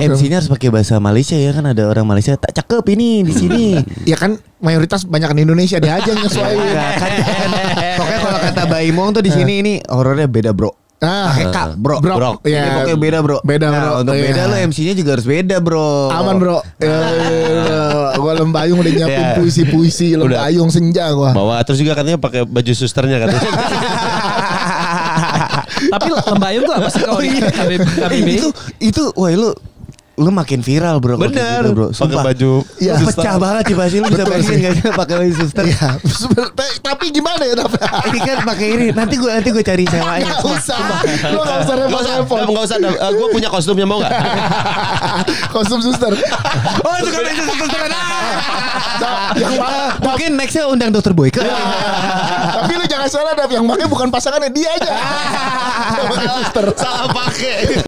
MC-nya harus pakai bahasa Malaysia ya kan, ada orang Malaysia tak cakep ini di sini. Ya kan mayoritas banyak di Indonesia, dia aja yang nyesuaiin. Pokoknya kalau kata Baimong tuh di sini ini horornya beda bro. Pakai kak bro. Ini pokoknya beda bro. Untuk beda lo MC-nya juga harus beda bro. Aman bro. Gua Lembayung udah nyiapin puisi-puisi Lembayung senja gua. Bawa terus juga katanya pakai baju susternya katanya. Tapi Lembayung tuh apa sih kalau itu wah lu makin viral bro. Bener gitu, bro. pakai baju ya, pecah banget sih pasti lu bisa bayangin gak sih pakai baju suster. Iya. Tapi gimana ya? Ini kan pakai ini. Nanti gue cari sewanya. Gak usah. Lu gak usah repot-repot. Gak usah. Gue punya kostumnya, mau gak? Kostum suster. Oh itu kan baju suster. Mungkin nextnya undang Dokter Boyke. Tapi lu jangan salah Dap, yang pakai bukan pasangannya, dia aja. Salah pakai.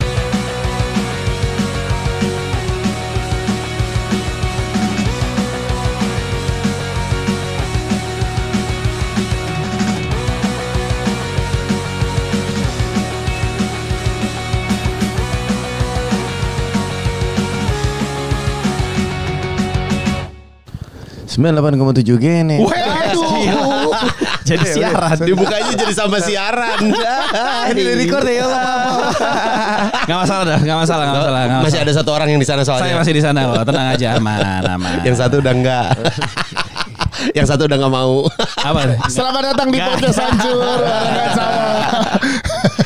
98,7 gini. Waduh. Jadi siaran. Dibukanya jadi sama siaran. Ini udah record ya apa-apa. Gak masalah dah, gak masalah. Masih ada satu orang yang di sana soalnya. Saya masih di sana kok, tenang aja, aman. Yang satu udah enggak. Yang satu udah gak mau. Apa? Selamat datang di podcast Hancur.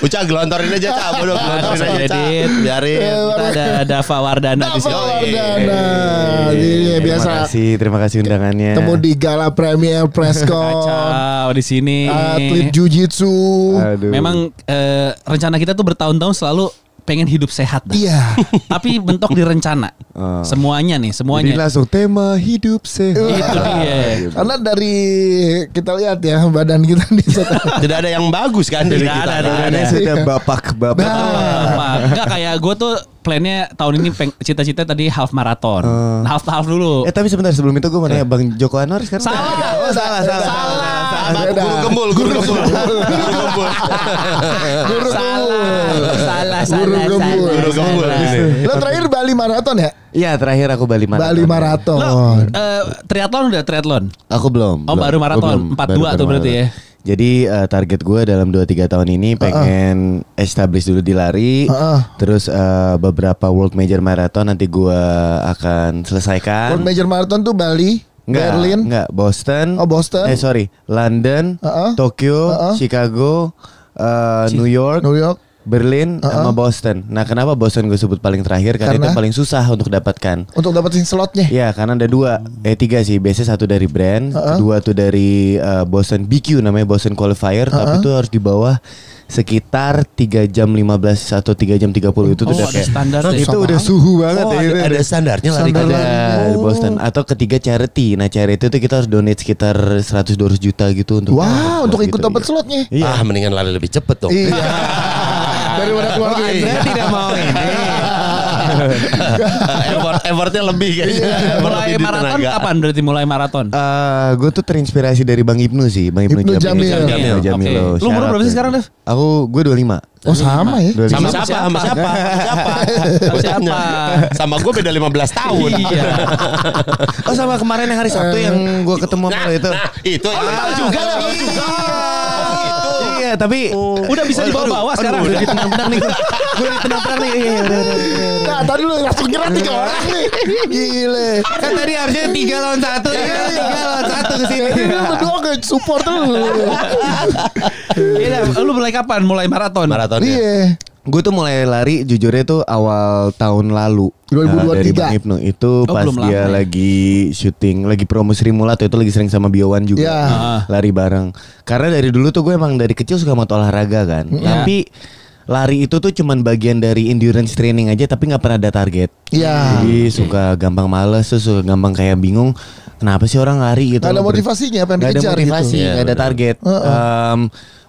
Ucap gelontorin aja Cak. Bodoh gelontorin aja Cak. Biarin. Kita ada Dava Wardana di sini. Wardana. Ini biasa. Terima kasih undangannya. Temu di Gala Premier Presscon. Kacau di sini. Atlet Jiu-Jitsu. Memang rencana kita tuh bertahun-tahun selalu pengen hidup sehat dah. Iya. Tapi bentuk di rencana. Semuanya. Jadi langsung tema hidup sehat. Itu dia. Karena dari kita lihat ya badan kita di tidak ada yang bagus kan dari kita. Ada sudah bapak. Enggak kayak gue tuh plannya tahun ini cita-cita tadi half marathon. Half dulu. Tapi sebentar sebelum itu gue mau nanya Bang Joko Anwar sekarang. Salah. Guru gembul. Salah. Guru gembul. Lo terakhir Bali Marathon ya? Iya terakhir aku Bali Marathon. Bali Marathon. Triathlon udah triathlon? Aku belum. Oh baru marathon 42 tuh berarti ya. Jadi target gue dalam 2-3 tahun ini pengen establish dulu di lari. Terus beberapa World Major Marathon nanti gue akan selesaikan. World Major Marathon tuh Bali, Berlin, Boston. Oh Boston. London, Tokyo, Chicago, New York, Berlin sama Boston. Nah kenapa Boston gue sebut paling terakhir? Karena itu paling susah untuk dapatkan. Untuk dapetin slotnya? Ya karena ada 3 sih. Biasanya 1 dari brand, 2 tuh dari Boston BQ namanya Boston Qualifier. Tapi itu harus di bawah sekitar 3 jam 15 atau 3 jam 30 itu tuh udah kayak standar itu udah suhu banget ya. Ada standarnya lari di Boston. Atau ketiga charity. Nah charity itu kita harus donate sekitar 100-200 juta gitu untuk untuk ikut gitu, dapat slotnya. Iya. Mendingan lari lebih cepet dong. Iya. Daripada keluar Anda tidak mau ini. Effortnya lebih kayaknya. Mulai maraton kapan berarti mulai maraton? Gue tuh terinspirasi dari Bang Ibnu sih. Bang Ibnu Jamil. Lu umur berapa sih sekarang, Dev? Gue 25. Oh sama ya? Sama siapa? Sama gue beda 15 tahun. Iya. Oh sama kemarin yang hari Sabtu yang gue ketemu sama itu. Itu tahu juga. Iya tapi udah bisa dibawa-bawa sekarang. Udah ditenang-tenang nih. Gue ditenang-tenang nih. Nah tadi lu langsung nyerang 3 orang nih. Gile. Kan tadi harusnya 3 lawan 1. 3 lawan 1 kesini. Lu berdua ke support lu. Lu mulai kapan? Mulai maraton? Iya. Gue tuh mulai lari jujurnya tuh awal tahun lalu 2023 dari Bang Ibnu. Itu pas dia lagi syuting, lagi promo Sri Mulat itu lagi sering sama Biowan juga lari bareng. Karena dari dulu tuh gue emang dari kecil suka moto olahraga kan. Tapi lari itu tuh cuman bagian dari endurance training aja tapi gak pernah ada target. Jadi suka gampang males, suka gampang kayak bingung kenapa sih orang lari gitu. Gak ada motivasinya apa yang dikejar gitu. Gak ada motivasi, gak ada target.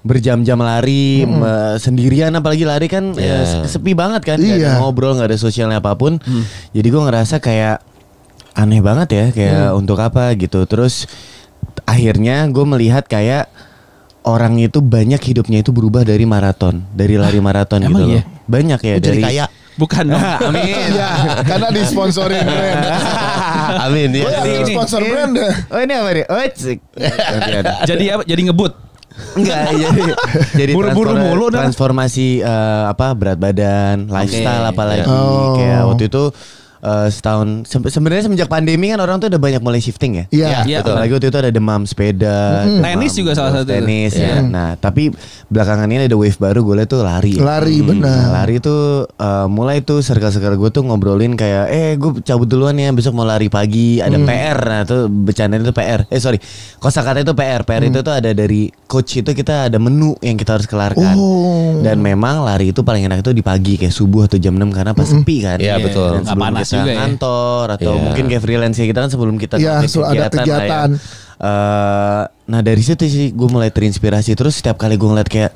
Berjam-jam lari sendirian, apalagi lari kan sepi banget kan, gak ada ngobrol, gak ada sosialnya apapun. Jadi gue ngerasa kayak aneh banget ya, kayak untuk apa gitu. Terus akhirnya gue melihat kayak orang itu banyak hidupnya itu berubah dari maraton, dari lari maraton gitu loh. Banyak ya dari kaya. Bukan dong. Amin. Ya, karena disponsorin brand. Amin ya. Ini sponsor brand. Oh ini apa nih? Oh cik. Jadi apa? Jadi ngebut. Enggak, jadi Buru-buru mulu dah. transformasi berat badan, lifestyle apalagi kayak waktu itu setahun sebenarnya semenjak pandemi kan orang tuh udah banyak mulai shifting ya. Iya. Betul. Apalagi waktu itu ada demam sepeda, Tenis juga salah satu. Tenis ya. Nah, tapi belakangan ini ada wave baru gue liat tuh lari. Lari benar. Nah, lari tuh mulai tuh circle-circle gue tuh ngobrolin kayak gue cabut duluan ya besok mau lari pagi ada PR. Nah tuh bercandaan itu PR. Kosakata itu PR. PR itu tuh ada dari coach itu kita ada menu yang kita harus kelarkan. Dan memang lari itu paling enak itu di pagi kayak subuh atau jam 6 karena pas sepi kan. Iya betul. Dan sebelum panas kita juga ya. kantor atau mungkin kayak freelance ya kita kan sebelum kita ada kegiatan. Nah dari situ sih gue mulai terinspirasi. Terus setiap kali gue ngeliat kayak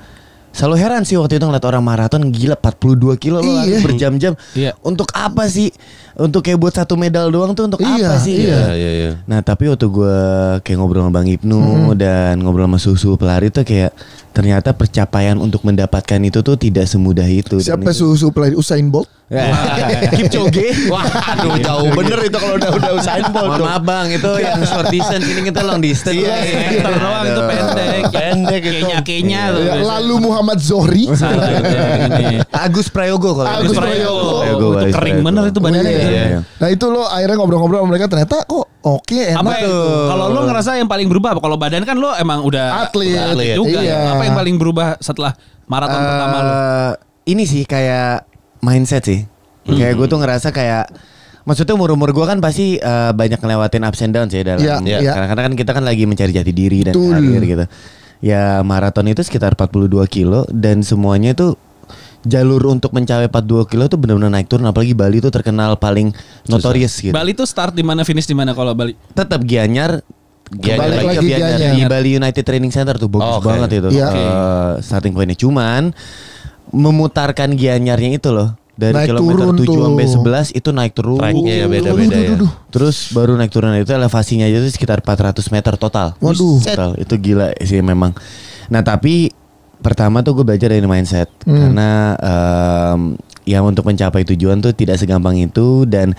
selalu heran sih waktu itu ngeliat orang maraton gila 42 kilo loh lari berjam-jam. Untuk apa sih? Untuk kayak buat satu medal doang tuh untuk apa sih? Iya. Nah tapi waktu gue kayak ngobrol sama Bang Ibnu dan ngobrol sama Susu pelari tuh kayak ternyata pencapaian untuk mendapatkan itu tuh tidak semudah itu. Siapa Susu pelari? Usain Bolt? Kipchoge. Wah, aduh jauh bener itu kalau udah Usain Bolt. Mohon maaf Bang, itu yang short distance, ini kita long distance. Iya, doang itu pendek itu. Kenya tuh. Lalu Muhammad Zohri. Agus Prayogo kalau Agus Prayogo. Itu kering bener itu badannya. Iya. Nah itu lo akhirnya ngobrol-ngobrol sama mereka ternyata kok oke enak. Apa kalau lo ngerasa yang paling berubah? Kalau badan kan lo emang udah atlet juga. Iya. Apa yang paling berubah setelah maraton pertama lo? Ini sih kayak mindset sih. Kayak gue tuh ngerasa kayak maksudnya umur gue kan pasti banyak ngelewatin ups and downs ya dalam karena kan kita kan lagi mencari jati diri dan karir gitu. Ya maraton itu sekitar 42 kilo dan semuanya tuh jalur untuk mencapai 42 kilo tuh benar-benar naik turun. Apalagi Bali tuh terkenal paling notorious gitu. Bali tuh start di mana, finish di mana kalau Bali? Tetap Gianyar. Balik lagi Gianyar. Di Bali United Training Center tuh bagus banget itu. Starting pointnya cuman memutarkan Gianyarnya itu loh. Dari naik kilometer 7 sampai 11 itu naik terus. Tracknya ya beda-beda ya. Terus baru naik turun itu elevasinya aja tuh sekitar 400 meter total. Waduh. Total. Itu gila sih memang. Nah tapi pertama tuh gue belajar dari mindset. Karena ya untuk mencapai tujuan tuh tidak segampang itu. Dan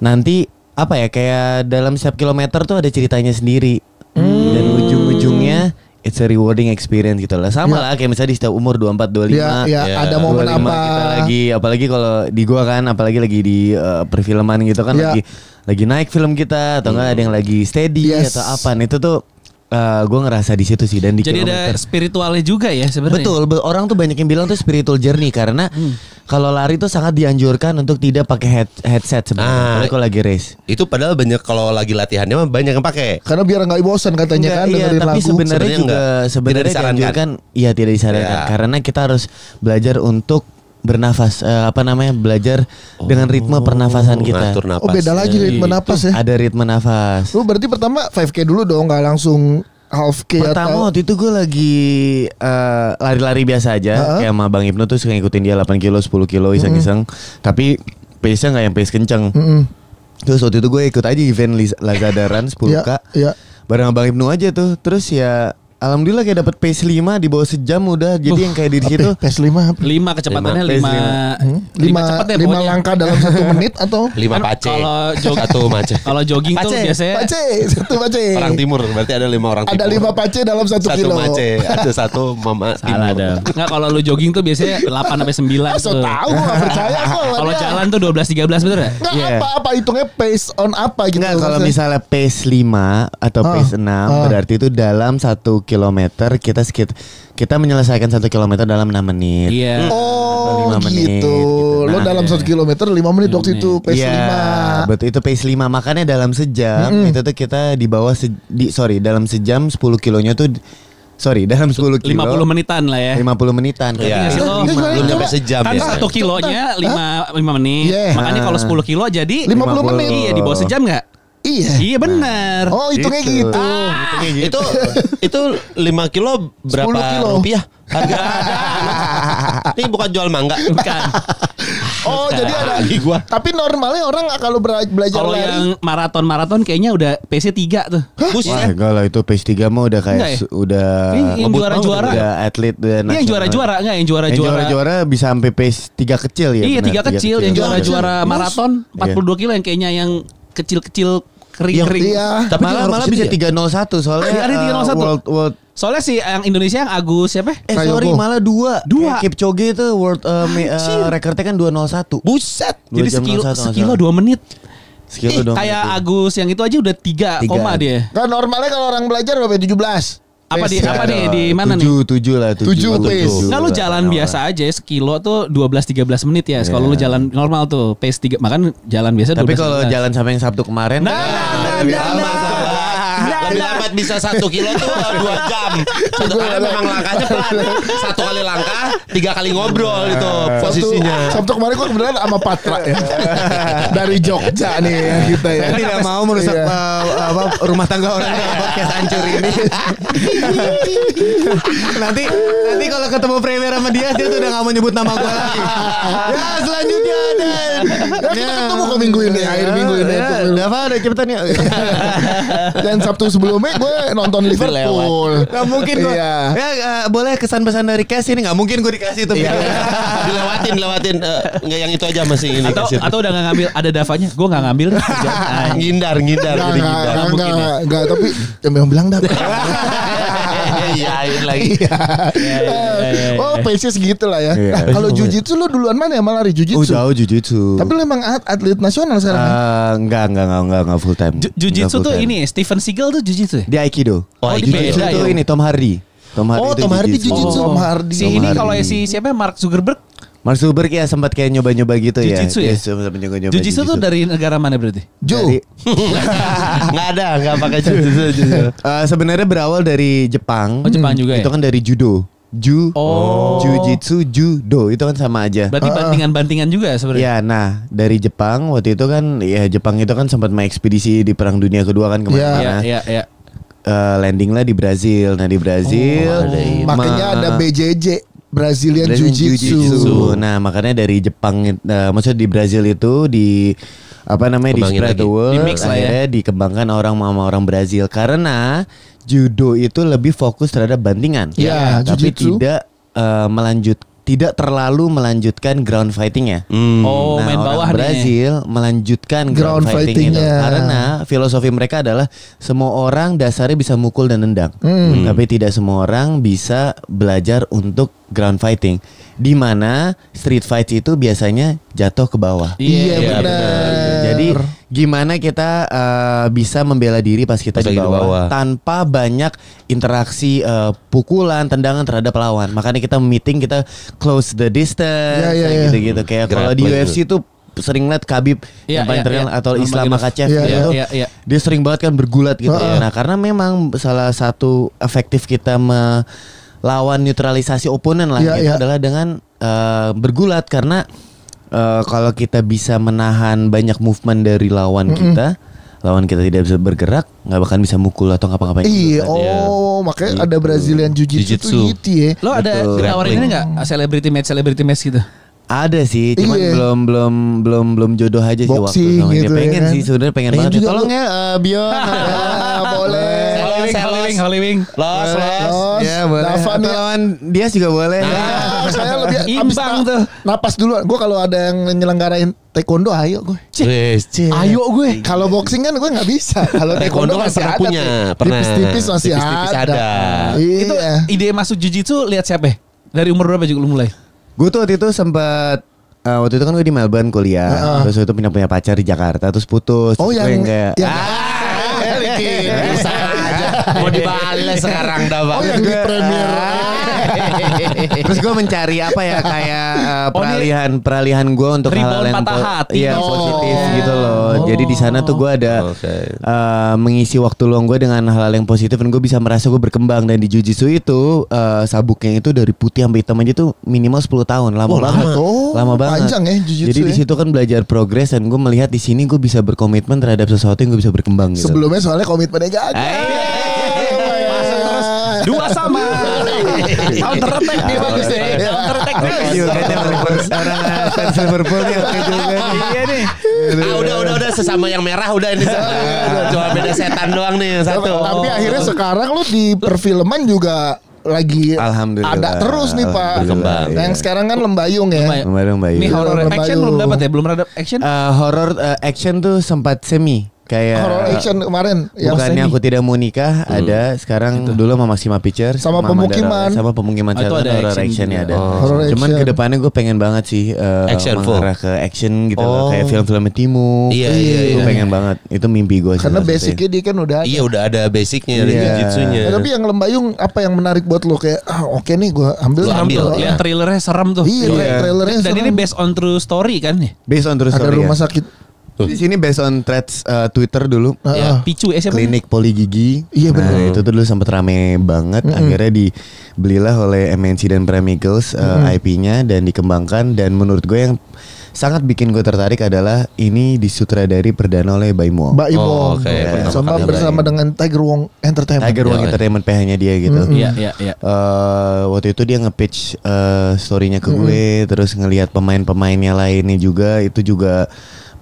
nanti apa ya kayak dalam setiap kilometer tuh ada ceritanya sendiri. Dan ujung-ujungnya it's a rewarding experience gitu lah. Sama lah kayak misalnya di setiap umur 24, 25 ada momen 25 apa kita lagi, apalagi kalau di gua kan, apalagi lagi di perfilman gitu kan, lagi naik film kita atau enggak ada yang lagi steady atau apa. Nah itu tuh gue ngerasa di situ sih. Dan di jadi ada spiritualnya juga ya sebenarnya. Betul, orang tuh banyak yang bilang tuh spiritual journey karena kalau lari tuh sangat dianjurkan untuk tidak pakai headset sebenarnya kalau lagi race. Itu padahal banyak kalau lagi latihannya mah banyak yang pakai. Karena biar nggak bosan katanya kan dengerin tapi lagu. Sebenarnya juga sebenarnya dianjurkan. Iya tidak disarankan karena kita harus belajar untuk bernafas belajar dengan ritme pernafasan kita. Beda lagi ritme nafas ya. Ada ritme nafas. Lu berarti pertama 5K dulu dong, nggak langsung half K. Pertama waktu itu gue lagi lari-lari biasa aja. Kayak sama Bang Ibnu tuh suka ngikutin dia 8 kilo, 10 kilo iseng-iseng. Tapi pace-nya gak yang pace kenceng. Terus waktu itu gue ikut aja event Lazada Run 10K. Bareng Bang Ibnu aja tuh. Terus ya alhamdulillah kayak dapat pace 5 di bawah sejam udah. Jadi yang kayak di situ pace 5 kecepatannya 5 5 langkah dalam 1 menit atau 5 pace. Kalau jogging tuh biasanya satu pace. Orang timur berarti ada 5 orang timur. Ada 5 pace dalam 1 kilo. 1 pace, ada 1 mama salah timur. Enggak, kalau lu jogging tuh biasanya 8 sampai 9 tuh. Tahu gak percaya kok. Kalau jalan tuh 12 13 bener ya? Apa hitungnya pace on apa gitu. Enggak, kalau misalnya pace 5 atau pace 6 berarti itu dalam 1 kilometer kita menyelesaikan 1 kilometer dalam 6 menit. Iya. Oh 5 menit, gitu. Lo dalam 1 kilometer 5 menit waktu itu pace 5. Betul, itu pace 5. Makanya dalam sejam itu tuh kita di bawah dalam sejam 10 kilonya tuh dalam 10 kilo 50 menitan lah ya. 50 menitan. Iya. Belum sampai sejam kan ya. 1 kilonya 5 menit. Makanya kalau 10 kilo jadi 50 menit. Iya, di bawah sejam enggak? Iya benar. Oh hitungnya gitu. Itu 5 kilo berapa 10 kilo. rupiah? Harga. Ini bukan jual mangga. Bukan. Oh jadi ada. Tapi normalnya orang kalau belajar kalau lari. yang maraton kayaknya udah pace 3 tuh. Wah, enggak lah itu pace 3 mah udah kayak ya? udah yang juara-juara. Udah atlet dan yang juara-juara enggak yang juara-juara bisa sampai pace 3 kecil ya. Iya, 3 kecil yang juara-juara maraton 42 kilo yang kayaknya yang kecil-kecil kering-kering. Iya. Tapi malah bisa 301 soalnya. Ada 301. World soalnya sih yang Indonesia yang Agus siapa? sorry malah 2. Kipchoge itu world recordnya kan 201. Buset. Jadi sekilo 2 menit. Kayak Agus yang itu aja udah 3 koma dia. Kan normalnya kalau orang belajar berapa? 17. Apa nih di mana nih? 7 lah 7 pace. Nah lu jalan biasa aja sekilo tuh 12-13 menit ya. Kalau lu jalan normal tuh pace 3 makan jalan biasa 12. Tapi kalau jalan sampai yang Sabtu kemarin lebih lambat bisa 1 kilo tuh 2 jam. Karena memang langkahnya pelan. 1 kali langkah 3 kali ngobrol itu posisinya. Sabtu kemarin gue kebetulan sama Patra ya. Dari Jogja nih ya kita ya. Saya tidak mau merusak rumah tangga orang yang podcast hancur ini. nanti kalau ketemu premier sama dia tuh udah gak mau nyebut nama gue lagi. Ya selanjutnya ada. Kita ketemu ke minggu ini, akhir minggu ini. Udah cepetan ya. Dan Sabtu sebelumnya gue nonton Liverpool. Gak mungkin gue. Ya boleh kesan pesan dari Cash ini gak mungkin gue dikasih tuh. Dilewatin. Nggak yang itu aja masih ini. Atau udah gak ngambil ada Davanya. Gue gak ngambil. Ngindar. Enggak, tapi yang bilang Dav. Iyain lagi. Oh pace segitu lah ya. Kalau Jiu-Jitsu lu duluan mana ya malah lari Jiu-Jitsu? Jauh Jiu-Jitsu. Tapi lu emang atlet nasional sekarang? Enggak full time. Jiu-Jitsu tuh ini Steven Seagal tuh Jiu-Jitsu. Di Aikido. Jiu-Jitsu tuh ini Tom Hardy. Tom Hardy Jiu-Jitsu. Tom Hardy. Si ini kalau si siapa Mark Zuckerberg ya sempat kayak nyoba-nyoba gitu ya. Jiu-Jitsu ya? Jiu-Jitsu tuh dari negara mana berarti? Nggak pakai Jiu-Jitsu. Sebenarnya berawal dari Jepang. Oh Jepang juga ya? Itu kan dari judo. Jiu-Jitsu, judo itu kan sama aja. Berarti bantingan-bantingan juga sebenarnya. Ya, nah dari Jepang waktu itu kan ya Jepang itu kan sempat mengekspedisi di Perang Dunia Kedua kan kemana-mana. Iya. Landing lah di Brazil. Nah di Brazil makanya ada BJJ. Brazilian Jiu-Jitsu. Nah makanya dari Jepang, maksudnya di Brazil itu di spread the word, akhirnya dikembangkan orang Brazil karena judo itu lebih fokus terhadap bantingan, tapi tidak terlalu melanjutkan ground fighting ya. Main bawah Brazil melanjutkan ground fighting itu karena filosofi mereka adalah semua orang dasarnya bisa mukul dan nendang, tapi tidak semua orang bisa belajar untuk ground fighting, di mana street fight itu biasanya jatuh ke bawah. Iya benar. Jadi gimana kita bisa membela diri pas kita di bawah tanpa banyak interaksi pukulan, tendangan terhadap lawan. Makanya kita meeting, kita close the distance, gitu-gitu. Kayak kalau di UFC tuh sering lihat Khabib yang paling terkenal atau Islam Makhachev gitu. Dia sering banget kan bergulat gitu. Nah karena memang salah satu efektif kita lawan neutralisasi oponen lah adalah dengan bergulat karena kalau kita bisa menahan banyak movement dari lawan kita tidak bisa bergerak, nggak bakal bisa mukul atau ngapa-ngapain. Iya, makanya ada Brazilian Jiu-Jitsu gitu ya. Lo ada ditawarin ini nggak celebrity match gitu? Ada sih, cuman belum jodoh aja sih boxing waktu gitu, pengen ya kan? sih sebenarnya pengen banget. Tolong ya Bion. Boleh. Holy Wing. Los. Ya boleh. Davan lawan dia juga boleh. Saya lebih imbang tuh. Napas dulu. Gue kalau ada yang nyelenggarain taekwondo ayo gue. Ayo gue. Kalau boxing kan gue nggak bisa. Kalau taekwondo kan pernah punya. Tipis-tipis masih ada. Itu ide masuk jiu-jitsu lihat siapa? Dari umur berapa juga lu mulai? Gue tuh waktu itu sempat waktu itu kan gue di Melbourne kuliah, terus itu punya pacar di Jakarta, terus putus. Oh yang kayak bisa aja mau dibales sekarang dah bang. Oh yang di Premier. Terus gue mencari apa ya kayak peralihan gue untuk hal-hal yang positif gitu loh. Jadi di sana tuh gue ada mengisi waktu luang gue dengan hal-hal yang positif dan gue bisa merasa gue berkembang. Dan di Jiu-Jitsu itu sabuknya itu dari putih sampai hitam aja tuh minimal 10 tahun, lama banget. Lama banget. Panjang ya Jiu-Jitsu. Jadi di situ kan belajar progres dan gue melihat di sini gue bisa berkomitmen terhadap sesuatu yang gue bisa berkembang gitu. Sebelumnya soalnya komitmennya gagal. 2 sama. Counter attack nih bagus nih. Counter attack terus. Orang fans Liverpool nih oke juga nih. Iya nih. Udah sesama yang merah udah ini. Cuma beda setan doang nih yang satu. Tapi akhirnya sekarang lu di perfilman juga lagi ada terus nih Pak. Berkembang. Nah, yang sekarang kan Lembayung ya. Lembayung. Ini horror action belum dapat ya? Belum ada action? Horror action tuh sempat semi. Kayak Horror action kemarin bukannya aku tidak mau nikah ada sekarang dulu sama Maxima Pictures sama pemukiman satu ada horror actionnya ada. action. Cuman kedepannya gue pengen banget sih mengarah ke action gitu loh, kayak film-film Timo. Iya. Gue pengen banget, itu mimpi gue sih. Karena basicnya dia kan udah ada. Iya udah ada basicnya, ada jujitsunya. Tapi yang Lembayung apa yang menarik buat lo kayak oke nih gue ambil. Lihat trailernya serem tuh. Iya, trailernya dan ini based on true story kan nih. Based on true story. Ada rumah sakit. Di sini based on threads Twitter dulu. Picu siapa? Klinik Poli Gigi. Iya benar. Nah, itu tuh dulu sempat rame banget. Akhirnya dibelilah oleh MNC dan Prime Eagles IP-nya dan dikembangkan. Dan menurut gue yang sangat bikin gue tertarik adalah ini disutradari perdana oleh Baim Wong. Sama bersama dengan Tiger Wong Entertainment. Tiger Wong Entertainment PH-nya dia gitu. Iya. Waktu itu dia nge-pitch story-nya ke gue, terus ngelihat pemain-pemainnya lainnya juga, itu juga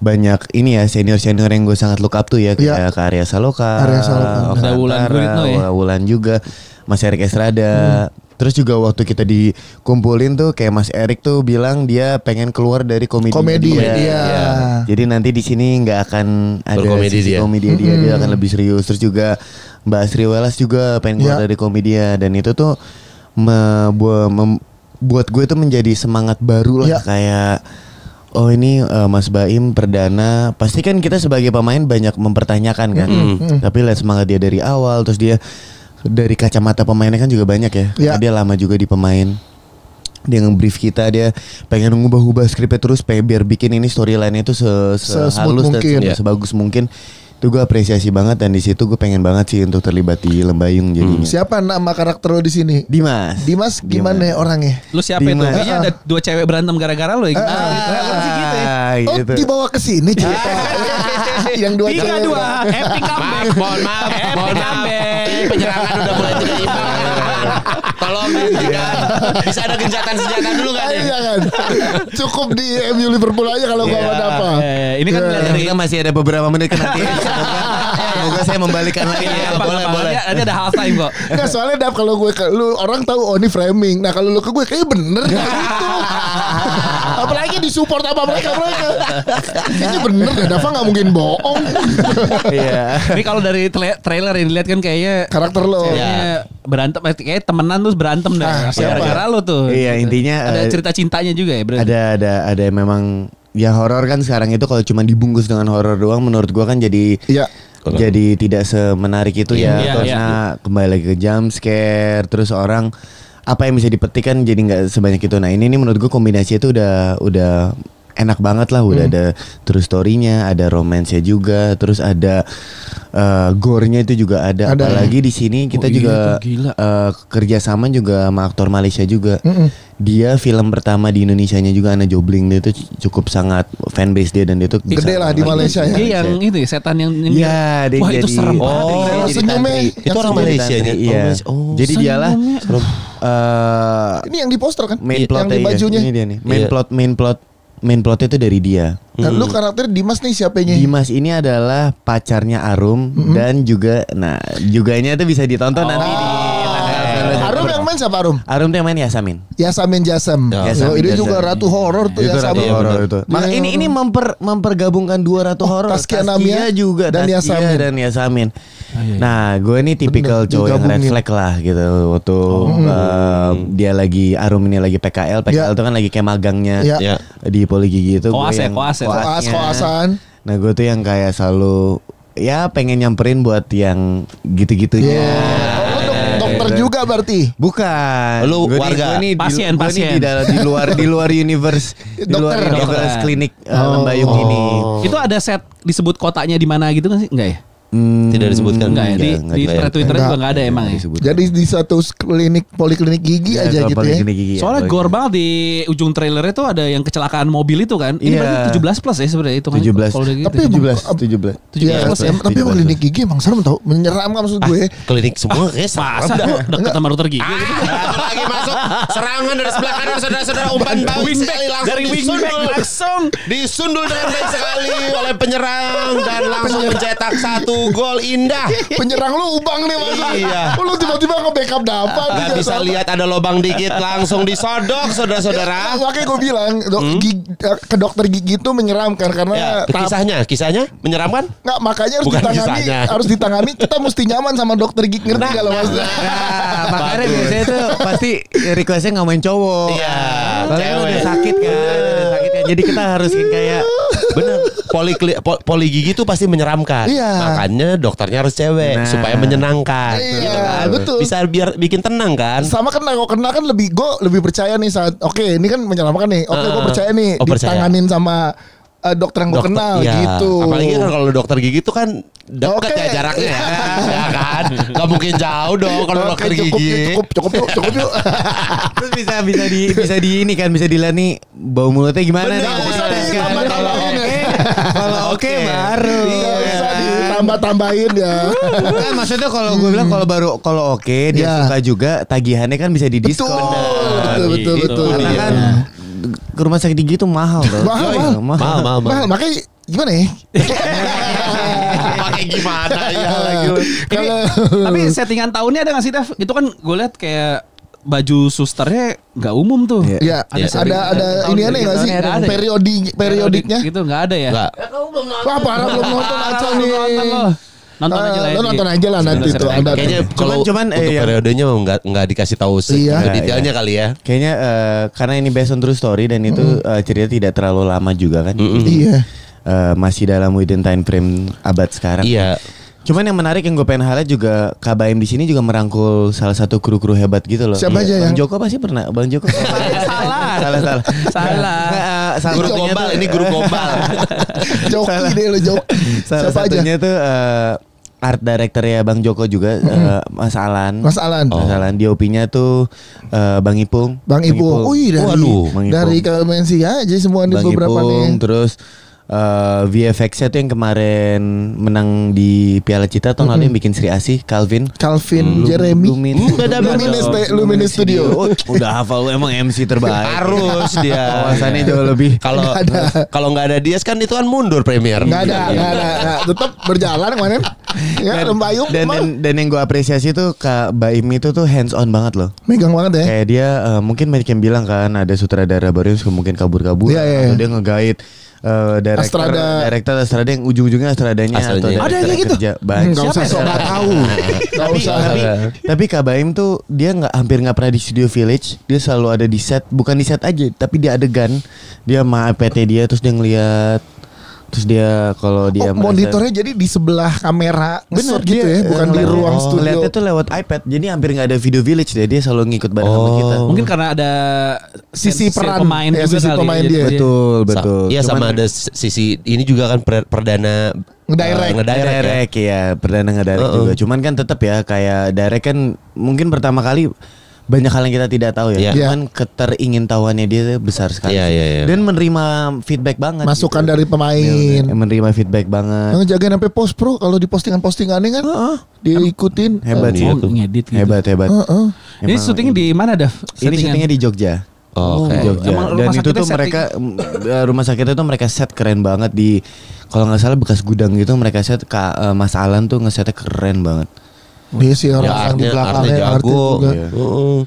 banyak ini ya senior-senior yang gue sangat look up tuh ya kayak ke Arya Saloka, ada Wulan juga, Mas Erik Estrada. Terus juga waktu kita dikumpulin tuh kayak Mas Erik tuh bilang dia pengen keluar dari komedi dia. Jadi nanti di sini nggak akan ada sisi komedi dia akan lebih serius. Terus juga Mbak Asri Welas juga pengen keluar dari komedia dan itu tuh buat gue tuh menjadi semangat baru lah kayak oh ini Mas Baim perdana. Pasti kan kita sebagai pemain banyak mempertanyakan kan. Tapi lihat semangat dia dari awal. Terus dia dari kacamata pemainnya kan juga banyak ya. Dia lama juga di pemain. Dia nge-brief kita. Dia pengen ngubah-ubah skripnya terus biar bikin ini storyline-nya itu sehalus dan sebagus mungkin. Itu gue apresiasi banget dan di situ gue pengen banget sih untuk terlibat di Lembayung jadinya. Siapa nama karakter lo di sini? Dimas gimana ya orangnya? Lu siapa itu? Kayaknya ada 2 cewek berantem gara-gara lo ya. Sih gitu ya. Gitu. Dibawa ke sini cerita. Yang 2 cewek. 3-2 epic comeback. Mohon maaf. Ini penyerangan udah mulai terlibat. Tolong dihentikan. Bisa ada gencatan senjata dulu kan? Iya kan. Cukup di MU Liverpool aja kalau gak apa-apa. Ini kan kita masih ada beberapa menit kan nanti. Semoga saya membalikan lagi ya. Boleh. Nanti ada half time kok. Enggak soalnya Dap kalau gue lu orang tahu ini framing. Nah kalau lu ke gue kayak bener gitu. Apalagi disupport apa mereka. Kayaknya bener deh. Dava nggak mungkin bohong. Iya. Ini kalau dari trailer yang dilihat kan kayaknya karakter lo. Berantem kayak temenan terus berantem dah. Gara-gara lo tuh. Iya intinya ada cerita cintanya juga ya berarti. Ada memang. Ya horor kan sekarang itu kalau cuma dibungkus dengan horor doang menurut gua kan jadi tidak semenarik itu karena kembali lagi ke jump scare terus orang apa yang bisa dipetik kan jadi nggak sebanyak itu. Nah ini menurut gua kombinasi itu udah enak banget lah, udah ada true story-nya, ada romance-nya juga, terus ada gore-nya itu juga ada. Apalagi di sini kita juga kerjasama juga sama aktor Malaysia juga. Dia film pertama di Indonesianya juga Ana Jobling, dia itu cukup sangat fanbase dia dan dia itu gede lah di Malaysia ya. Dia yang itu ya setan yang iya, dia wah itu serem banget. Senyumnya itu orang Malaysia nya. Iya. Jadi dialah ini yang di poster kan? Main plot yang di bajunya. Ini dia nih. Main plotnya itu dari dia. Dan lu karakter Dimas nih siapanya? Dimas ini adalah pacarnya Arum dan juga juganya itu bisa ditonton nanti di Arum yang main siapa Arum? Arum tuh yang main Yasamin. Yasamin Jasem. Ini juga ratu horor tuh Yasamin. Itu. Ini mempergabungkan 2 ratu horor. Taskia Namia juga dan Yasamin. Nah, gue ini tipikal cowok yang red flag lah gitu. Waktu dia lagi Arum ini lagi PKL itu kan lagi kayak magangnya di Poli Gigi itu. Koasan. Nah, gue tuh yang kayak selalu pengen nyamperin buat yang gitu-gitunya. Dokter juga berarti? Bukan. Lu warga pasien. Di luar universe, di luar universe klinik Lembayung ini. Itu ada set disebut kotanya di mana gitu kan sih? Enggak ya? Tidak disebutkan. Enggak ya, di Twitter juga enggak ada emang ya. Jadi di satu poliklinik gigi aja gitu ya. Soalnya gore banget di ujung trailernya tuh ada yang kecelakaan mobil itu kan. Ini berarti 17 plus ya sebenarnya itu kan. 17. Tapi 17 plus. Tapi klinik gigi emang serem tau, menyeramkan maksud gue. Klinik semua kayak masa dekat sama dokter gigi gitu. Lagi masuk serangan dari sebelah kanan saudara-saudara umpan baik sekali dari wingback langsung disundul dengan baik sekali oleh penyerang dan langsung mencetak 1 gol indah. Penyerang lu ubang nih Mas. Iya. Lu tiba-tiba nge-backup dapat. Gak bisa lihat ada lubang dikit langsung disodok saudara-saudara. Makanya gue bilang ke dokter gigi itu menyeramkan karena kisahnya menyeramkan? Enggak, makanya harus ditangani. Kita mesti nyaman sama dokter gigi, ngerti kalau Mas? Makanya biasanya tuh pasti requestnya nggak main cowok. Iya. Soalnya udah sakit kan. Jadi kita harusin kayak bener. Poli gigi tuh pasti menyeramkan. Iya. Makanya dokternya harus cewek supaya menyenangkan. Iya, gitu kan. betul. Bisa biar bikin tenang kan. Sama kan kalau kena kan lebih percaya nih saat ini kan menyeramkan nih. Gue percaya nih ditanganin sama dokter yang gue kenal gitu. Apalagi kan kalau dokter gigi tuh kan dekat ya jaraknya ya kan. Gak mungkin jauh dong kalau dokter gigi. Cukup yuk. Terus bisa di ini kan, bisa dilihat nih bau mulutnya gimana nih. Kalau oke baru. Bisa ditambah-tambahin ya. Kan maksudnya kalau gue bilang kalau oke dia suka juga, tagihannya kan bisa didiskon. Betul. Karena kan ke rumah sakit gigi itu mahal loh. Mahal. Makanya gimana ya? Pakai gimana ya lagi. Tapi settingan tahunnya ada nggak sih Dev? Itu kan gue lihat kayak baju susternya nggak umum tuh. Iya. Ada ini aneh nggak sih? Periodiknya? Gitu nggak ada ya? Nggak. Wah parah belum nonton aja nih. Nonton aja lah. Nonton aja lah nanti itu. Kayaknya cuman untuk periodenya nggak dikasih tahu detailnya kali ya. Kayaknya karena ini based on true story dan itu cerita tidak terlalu lama juga kan. Iya. Masih dalam within time frame abad sekarang. Iya. Cuman yang menarik yang gue pengen highlight juga Kak Baim di sini juga merangkul salah satu kru-kru hebat gitu loh. Siapa aja ya? Bang Joko pasti pernah. Bang Joko. Salah. Guru gombal ini guru gombal. Joki deh lo Joki. Salah satunya tuh art director ya Bang Joko juga Mas Alan. DOP-nya tuh Bang Ipung. Dari Kemensi aja semua nih beberapa nih. Terus VFX-nya tuh yang kemarin menang di Piala Citra tahun lalu yang bikin Sri Asih, Calvin Jeremy Luminous Studio. Udah hafal emang MC terbaik. Harus dia. Wawasannya jauh lebih. Kalau nggak ada Dias kan itu kan mundur premier. Nggak ada. Tetap berjalan kemarin. Ya lembayung. Dan yang gue apresiasi tuh Kak Baim itu tuh hands on banget loh. Megang banget ya. Kayak dia mungkin banyak yang bilang kan ada sutradara baru yang mungkin kabur-kabur atau dia nge-guide director Astrada yang ujung-ujungnya Astradanya atau ada yang gitu. Enggak usah tahu. Tapi Kak Baim tuh dia hampir nggak pernah di Studio Village. Dia selalu ada di set, bukan di set aja, tapi di adegan. Dia sama iPad-nya dia terus dia ngeliat. Terus dia kalau dia monitornya jadi di sebelah kamera bener gitu ya, bukan di ruang studio. Lihatnya tuh lewat iPad. Jadi hampir nggak ada video village dia selalu ngikut bareng sama kita. Mungkin karena ada sisi peran pemain juga sisi pemain dia. Betul. Iya sama ada sisi ini juga kan perdana ngedirect ya, perdana ngedirect juga. Cuman kan tetap ya kayak direct kan mungkin pertama kali banyak hal yang kita tidak tahu ya. Cuman keteringintahuannya dia besar sekali. Dan menerima feedback banget. Masukan dari pemain. Menerima feedback banget. Yang jagain sampai post pro kalau di postingan-postingannya kan diikutin. Hebat sih. Ngedit gitu. Hebat. Ini syutingnya di mana Dav? Ini syutingnya di Jogja. Jogja. Dan itu tuh mereka rumah sakitnya tuh mereka set keren banget di kalau nggak salah bekas gudang gitu mereka set Mas Alan tuh ngesetnya keren banget. Dia sih orang di belakangnya jago.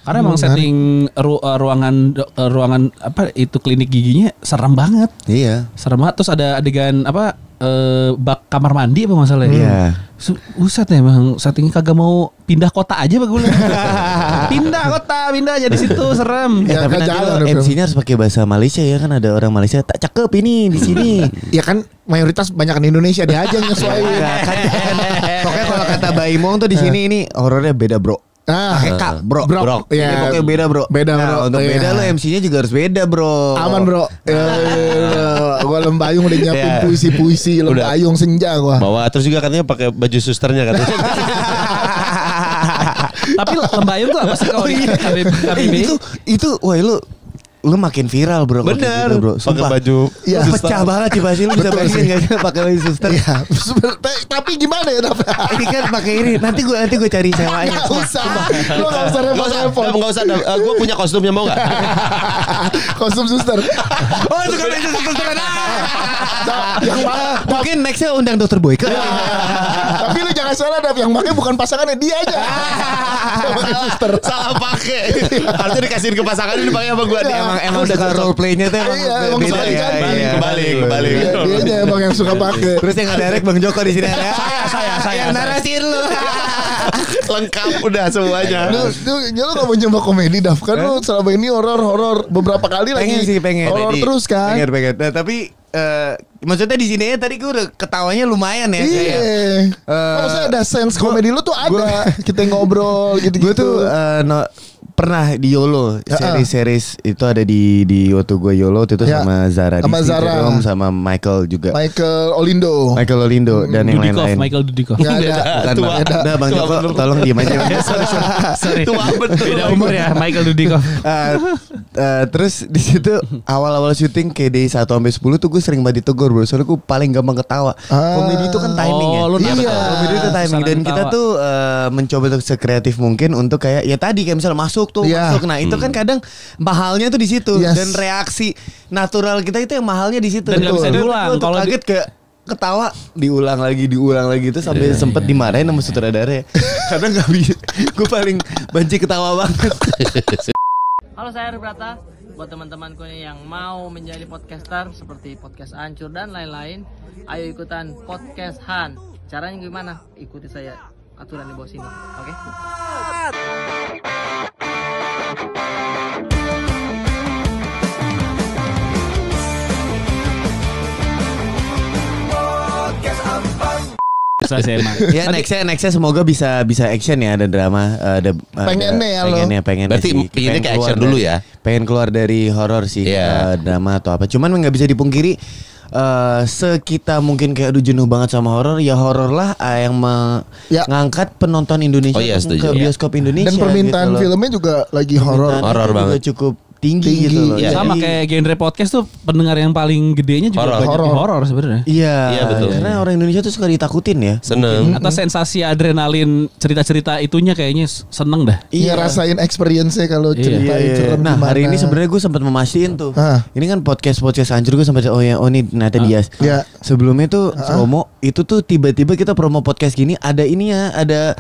Karena emang setting ruangan apa itu klinik giginya serem banget. Iya. Serem banget. Terus ada adegan apa bak kamar mandi apa masalahnya? Iya. Usat ya emang settingnya kagak mau pindah kota aja bang gue. Pindah aja di situ serem. Tapi nanti MC-nya harus pakai bahasa Malaysia ya kan ada orang Malaysia tak cakep ini di sini. Ya kan mayoritas banyak di Indonesia dia aja yang nyesuaiin. Pokoknya kalau kata Baimong tuh di sini ini horornya beda bro. Pakai K, bro. Ya, pokoknya beda, bro. Untuk beda lo MC-nya juga harus beda, bro. Aman, bro. Gua Lembayung udah nyiapin puisi-puisi Lembayung senja gua. Bawa terus juga katanya pakai baju susternya katanya. Tapi Lembayung tuh apa sih kalau di KBBI? Itu wah lu makin viral, bro. Bener, gitu, bro. pakai baju pecah banget sih pasti lu bisa bayangin enggak sih pakai baju suster. Iya. Tapi gimana ya? Ini kan pakai ini. Nanti gue cari sewanya. Enggak usah. Lu enggak usah repot-repot. Enggak usah. Gue punya kostumnya, mau enggak? Kostum suster. Oh, itu kan baju suster. Yang mungkin nextnya undang Dokter Boyke. Tapi lu jangan salah, Dap, yang pakai bukan pasangannya, dia aja. Suster. Salah pakai. Harusnya dikasihin ke pasangan, ini pakai apa gua nih? Emang udah role play-nya tuh emang beda ya. Kembali. Dia emang yang suka pakai. Terus yang direct Bang Joko di sini ya. Saya narasiin lu. Lengkap udah semuanya. Lu gak mau nyoba komedi, Daf? Kan lu selama ini horor beberapa kali lagi. Pengen. Horor terus kan? Pengen. Nah, tapi maksudnya di sini tadi gue udah ketawanya lumayan ya. Iya. Maksudnya ada sense komedi lu tuh ada. Kita ngobrol gitu-gitu. Gue tuh pernah di YOLO series itu ada di waktu gue YOLO itu sama Zara, sama Zara, sama Michael juga. Michael Olindo dan yang lain-lain. Michael Dudikoff. Nggak ada. Udah Bang Joko tolong diem aja. Sorry. Tua betul. Beda umur ya Michael Dudikoff. Terus di situ awal-awal syuting kayak dari 1 sampai 10 tuh gue sering banget ditegur, bro. Soalnya gue paling gampang ketawa. Komedi itu kan timing ya. Komedi itu timing dan kita tuh mencoba untuk sekreatif mungkin untuk kayak ya tadi kayak misalnya masuk. Nah itu kan kadang mahalnya tuh di situ dan reaksi natural kita itu yang mahalnya di situ. Dan nggak bisa diulang. Kalau kaget kayak ketawa diulang lagi itu sampai sempet dimarahin sama sutradara ya. Karena nggak bisa. Gue paling benci ketawa banget. Halo, saya Rubrata. Buat teman-temanku nih yang mau menjadi podcaster seperti podcast Ancur dan lain-lain, ayo ikutan podcast Han. Caranya gimana? Ikuti saya aturan di bawah sini. Oke? Ya nextnya semoga bisa action ya, ada drama, pengennya berarti ini ke action dulu ya, pengen keluar dari horor sih, drama atau apa. Cuman nggak bisa dipungkiri sekita mungkin kayak aduh jenuh banget sama horor, ya horor lah yang mengangkat penonton Indonesia ke bioskop Indonesia. Dan permintaan gitu filmnya juga lagi horor banget, cukup tinggi gitu loh. Ya. Sama kayak genre podcast tuh pendengar yang paling gedenya juga banyak horor sebenarnya. Iya betul. Karena orang Indonesia tuh suka ditakutin ya. Seneng. Atau sensasi adrenalin cerita-cerita itunya kayaknya seneng dah. Iya, rasain experience-nya kalau cerita itu. Nah, hari ini sebenarnya gue sempat memastiin tuh. Ini kan podcast Ancur, gue sempat ini Nata Dias. Sebelumnya tuh promo itu tuh tiba-tiba kita promo podcast gini ada ininya, ada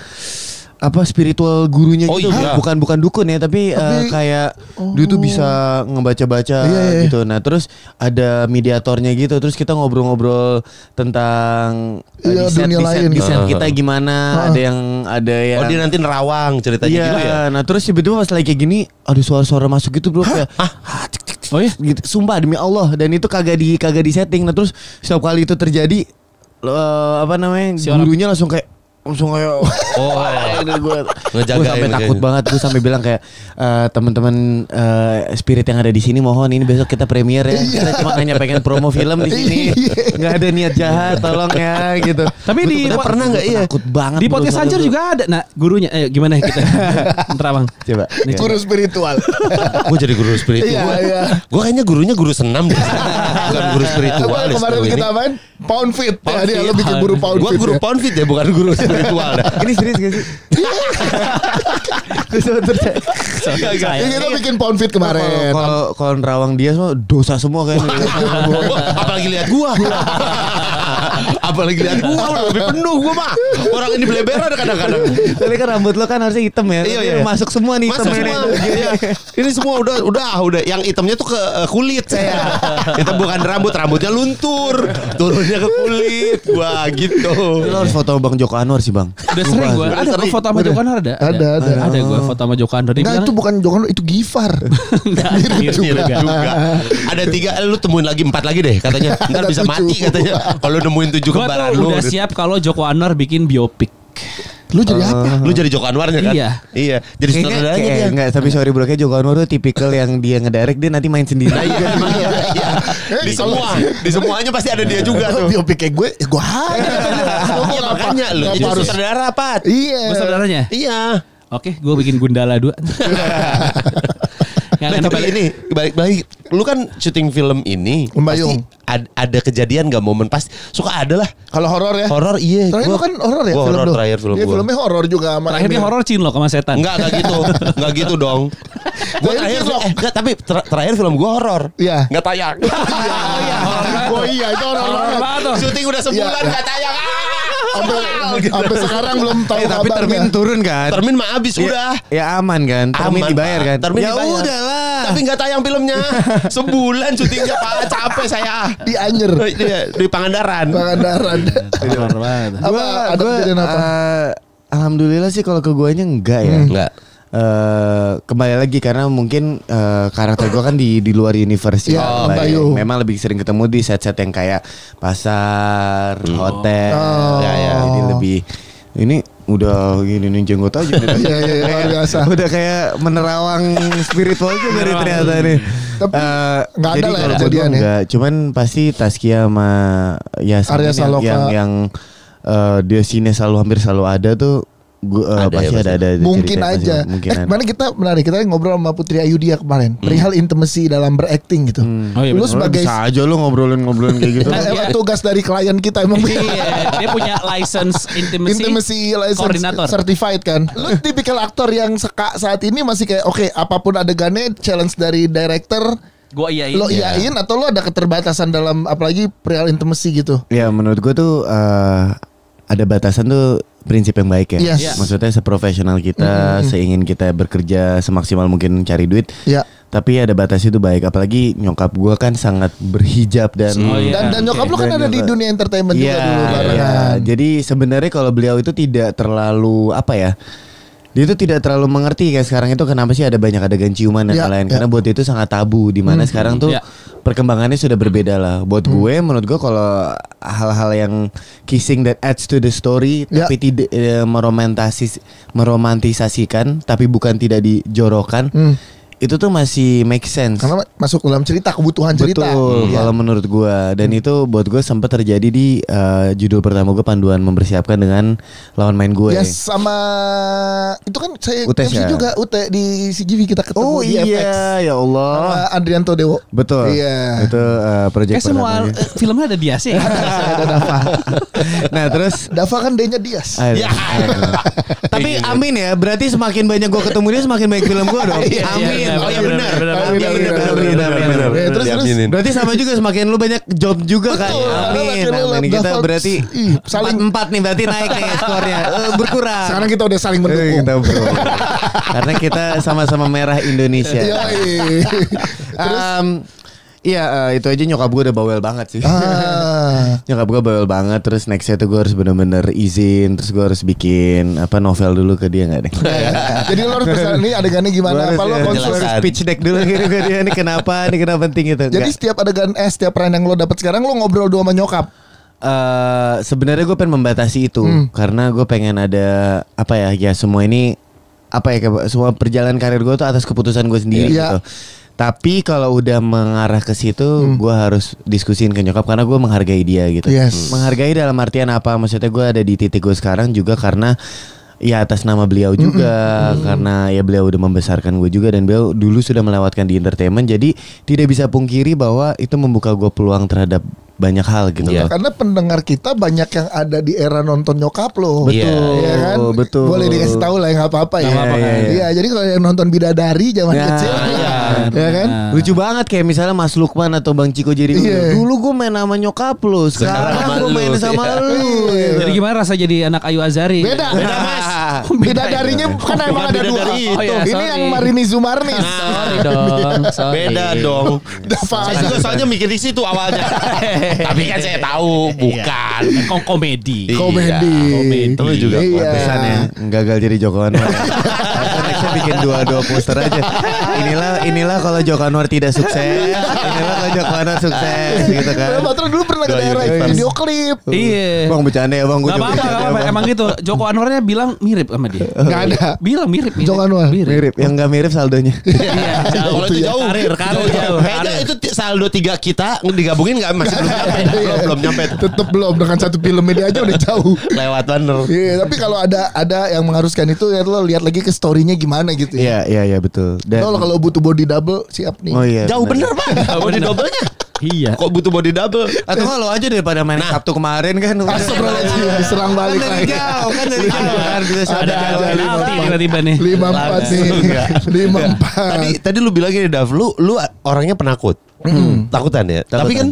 apa spiritual gurunya gitu. Bukan dukun ya, tapi kayak dia tuh bisa ngebaca-baca gitu. Nah, terus ada mediatornya gitu. Terus kita ngobrol-ngobrol tentang desain kita gimana. Ada yang oh, dia nanti nerawang ceritanya gitu ya. Nah, terus tiba-tiba pas lagi kayak gini ada suara-suara masuk gitu, bro. Kayak oh ya, gitu. Sumpah demi Allah, dan itu kagak di setting. Nah, terus setiap kali itu terjadi gurunya langsung kayak gue sampai takut banget. Gue sampai bilang kayak teman-teman spirit yang ada di sini, mohon ini besok kita premier ya. Kita cuma hanya pengen promo film di sini, nggak ada niat jahat, tolong ya gitu. Tapi pernah nggak takut banget di podcast Ancur juga ada. Nah, gurunya gimana kita Terawang coba guru spiritual. Gue jadi guru spiritual. Gue kayaknya gurunya guru senam deh, bukan guru spiritual. Kemarin kita main Pound Fit. Dia lo bikin guru Pound Fit. Gue guru Pound Fit ya, bukan guru spiritual. Ini serius gak sih? Kita bikin Pound Fit kemarin. Kalau nerawang dia semua dosa semua kayaknya. Apalagi lihat gua. Apalagi lihat gua lebih penuh gua mah. Orang ini beleberan kadang-kadang. Tapi kan rambut lo kan harusnya hitam ya. Iya. Masuk semua nih hitam. Ini semua udah. Yang hitamnya tuh ke kulit saya. Kita bukan rambutnya luntur. Turunnya ke kulit. Wah gitu. Lo harus foto Bang Joko Anwar sih, Bang. Udah sering gue. Ada foto sama Joko Anwar ada. Ada gue foto sama Joko Anwar. Enggak, itu bukan Joko Anwar, itu Gifar. Mirip juga. Ada 3, lu temuin lagi 4 lagi deh katanya. Ntar bisa mati katanya. Kalau nemuin 7 kembaran lu. Udah siap kalau Joko Anwar bikin biopik. Lu jadi apa? Lu jadi Joko Anwarnya kan? Iya. Jadi sutradaranya dia. Enggak, tapi sorry bro, kayak Joko Anwar tuh tipikal yang dia ngedirect dia nanti main sendiri. Iya. Di semuanya pasti ada dia juga tuh. Biopic kayak gue, gue Iya makanya lu jadi sutradara Pat. Iya. Gue saudaranya. Iya. Oke, gue bikin Gundala 2. Tapi ini balik lu kan syuting film ini Membayung. Pasti ada kejadian gak momen pasti suka ada lah. Kalau horor ya? Horor iya. Terakhir lu kan horor ya? Gua horor terakhir film gua. Filmnya horor juga sama. Terakhirnya horor cinlok sama setan. Enggak gitu. Enggak gitu dong. Gua terakhir tapi terakhir film gua horor. Iya. Enggak tayang. Oh iya itu horor banget. Syuting udah sebulan enggak tayang. Sampai sekarang belum tahu tapi Termin turun kan? Termin mah habis udah. Ya aman kan? Termin dibayar kan? Termin ya dibayar. Udahlah. Tapi enggak tayang filmnya. Sebulan syutingnya Pak, capek saya. Di Anyer. Di Pangandaran. Apa ada kejadian apa? Alhamdulillah sih kalau ke guanya enggak ya. Enggak. Kembali lagi karena mungkin karakter gue kan di luar universe ya. Memang lebih sering ketemu di set-set yang kayak pasar, hotel. Jadi lebih ini udah gini nih jenggot aja. Iya biasa. Udah kayak menerawang spiritual juga nih ternyata nih. Tapi nggak ada lah kejadian ya. Enggak, cuman pasti Taskia sama Arya Saloka yang dia sini hampir selalu ada tuh. Pasti ada mungkin aja. Kemarin kita ngobrol sama Putri Ayudia kemarin perihal intimacy dalam berakting gitu. Lu sebagai bisa aja lu ngobrolin kayak gitu. Tugas dari klien kita emang. Dia punya license intimacy koordinator certified kan. Lu tipikal aktor yang saat ini masih kayak oke, apapun adegannya challenge dari director gua iyain. Lo iyain atau lo ada keterbatasan dalam apalagi perihal intimacy gitu? Ya menurut gua tuh ada batasan tuh prinsip yang baik ya. Yes. Maksudnya seprofesional kita, seingin kita bekerja semaksimal mungkin cari duit. Tapi ada batas itu baik. Apalagi nyokap gue kan sangat berhijab dan nyokap lu kan ada di dunia entertainment juga dulu barengan. Jadi sebenarnya kalau beliau itu tidak terlalu dia itu tidak terlalu mengerti kayak sekarang itu kenapa sih ada banyak adegan ciuman dan lain-lain. Karena buat itu sangat tabu. Dimana sekarang tuh perkembangannya sudah berbeda lah. Buat gue, menurut gue kalau hal-hal yang kissing that adds to the story tapi tidak meromantisasikan tapi bukan tidak dijorokan. Itu tuh masih make sense karena masuk dalam cerita, kebutuhan cerita. Betul, kalau menurut gue. Dan itu buat gue sempat terjadi di judul pertama gue, Panduan Mempersiapkan dengan lawan main gue. Sama itu kan saya MC juga di CGV kita ketemu di FX. Ya Allah. Sama Adrianto Dewo. Betul. Iya. Itu project semua filmnya ada Dias ya. Ada Dava. Nah terus Dava kan D-nya Dias. Tapi amin ya, berarti semakin banyak gue ketemu dia semakin baik film gue dong. Amin. Oh iya benar. Terus berarti sama juga semakin lu banyak job juga kan. Amin. Ini kita berarti saling 4 nih, berarti naik nih skornya. Berkurang. Sekarang kita udah saling mendukung. Karena kita sama-sama merah Indonesia. Iya itu aja nyokap gue udah bawel banget sih. Nyokap gue bawel banget. Terus nextnya tuh gue harus bener-bener izin. Terus gue harus bikin novel dulu ke dia gak deh. Jadi lo harus pesan ini adegannya gimana. Apa lo harus pitch deck dulu gitu ke dia. Ini kenapa penting gitu. Jadi setiap adegan setiap peran yang lo dapet sekarang lo ngobrol dulu sama nyokap. Sebenarnya gue pengen membatasi itu. Karena gue pengen ada semua ini semua perjalanan karir gue tuh atas keputusan gue sendiri gitu. Tapi kalau udah mengarah ke situ, gue harus diskusin ke nyokap karena gue menghargai dia gitu. Menghargai dalam artian apa? Maksudnya gue ada di titik gue sekarang juga karena ya atas nama beliau juga, karena ya beliau udah membesarkan gue juga dan beliau dulu sudah melewatkan di entertainment. Jadi tidak bisa pungkiri bahwa itu membuka gue peluang terhadap banyak hal gitu loh. Karena pendengar kita banyak yang ada di era nonton nyokap lo. Betul. Ya kan? Betul. Boleh dikasih tahu lah yang apa-apa ya. Iya, jadi kalau yang nonton Bidadari zaman kecil ya kan? Lucu banget kayak misalnya Mas Lukman atau Bang Ciko jadi dulu gue main sama nyokap lo, sekarang gue main sama lu. Jadi gimana rasa jadi anak Ayu Azari? Beda Mas. Bidadarinya kan emang ada dua. Ini yang Marini Zumarnis. Sorry dong. Beda dong. Saya juga soalnya mikir di situ awalnya. Tapi kan saya tahu bukan komedi. Lu juga pesan ya gagal jadi Joko Anwar. Nextnya bikin dua poster aja. Inilah kalau Joko Anwar tidak sukses. Inilah kalau Joko Anwar sukses gitu kan. Patron dulu pernah ke daerah video klip. Iya. Bang bercanda ya bang. Gak apa-apa. Emang gitu. Joko Anwarnya bilang mirip sama dia. Gak ada. Bilang mirip. Joko Anwar. Mirip. Yang gak mirip saldonya. Iya. Kalau itu jauh. Karir jauh. Kayaknya itu saldo 3 kita digabungin nggak masih belum nyampe. Tetep belum dengan satu film ini aja udah jauh. Lewat bener. Iya, tapi kalau ada yang mengharuskan itu ya lo lihat lagi ke story-nya gimana gitu. Iya betul. Lo kalau butuh body double siap nih. Oh iya. Jauh bener Pak. Body double-nya. Iya. Kok butuh body double? Atau kalau aja daripada main Sabtu kemarin kan. Astagfirullahaladzim, diserang balik lagi. Kan dari jauh kan bisa Ada penalti tiba-tiba nih. 5-4 nih. 5-4. Tadi lu bilang gini Dav, lu orangnya penakut. Takutan ya. Tapi kan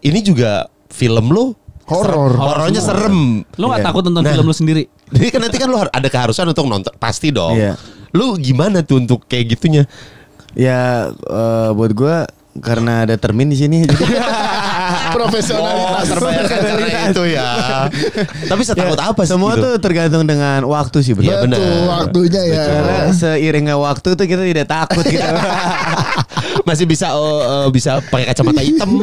ini juga film lu horornya serem. Lu gak takut nonton film lu sendiri? Jadi kan nanti kan lu ada keharusan untuk nonton, pasti dong. Iya. Lu gimana tuh untuk kayak gitunya? Ya buat gue karena ada termin di sini. Profesionalitas terbayar karena itu ya. Tapi setakut apa sih? Semua tuh tergantung dengan waktu sih Iya benar. benar. Waktunya ya. Karena seiringnya waktu tuh kita tidak takut gitu. Masih bisa pakai kacamata hitam.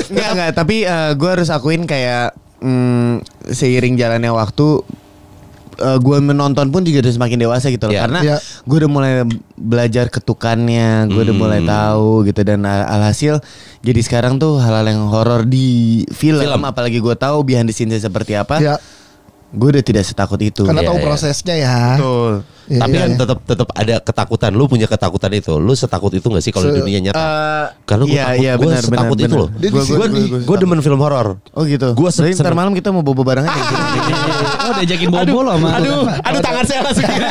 Enggak. Tapi gue harus akuin kayak seiring jalannya waktu. Gue menonton pun juga udah semakin dewasa gitu loh. Karena gue udah mulai belajar ketukannya, gue udah mulai tahu gitu. Dan alhasil jadi sekarang tuh hal-hal yang horor di film. Apalagi gue tahu behind the scenes seperti apa, gue udah tidak setakut itu. Karena tahu prosesnya ya. Betul. Tapi kan tetap ada ketakutan. Lu punya ketakutan itu. Lu setakut itu gak sih kalau di dunia nyata? Karena gue setakut itu loh. Gue demen film horor. Oh gitu. Gue ntar malam kita mau bobo barengan ya. Oh diajakin bobo loh sama. Aduh tangan saya langsung gini.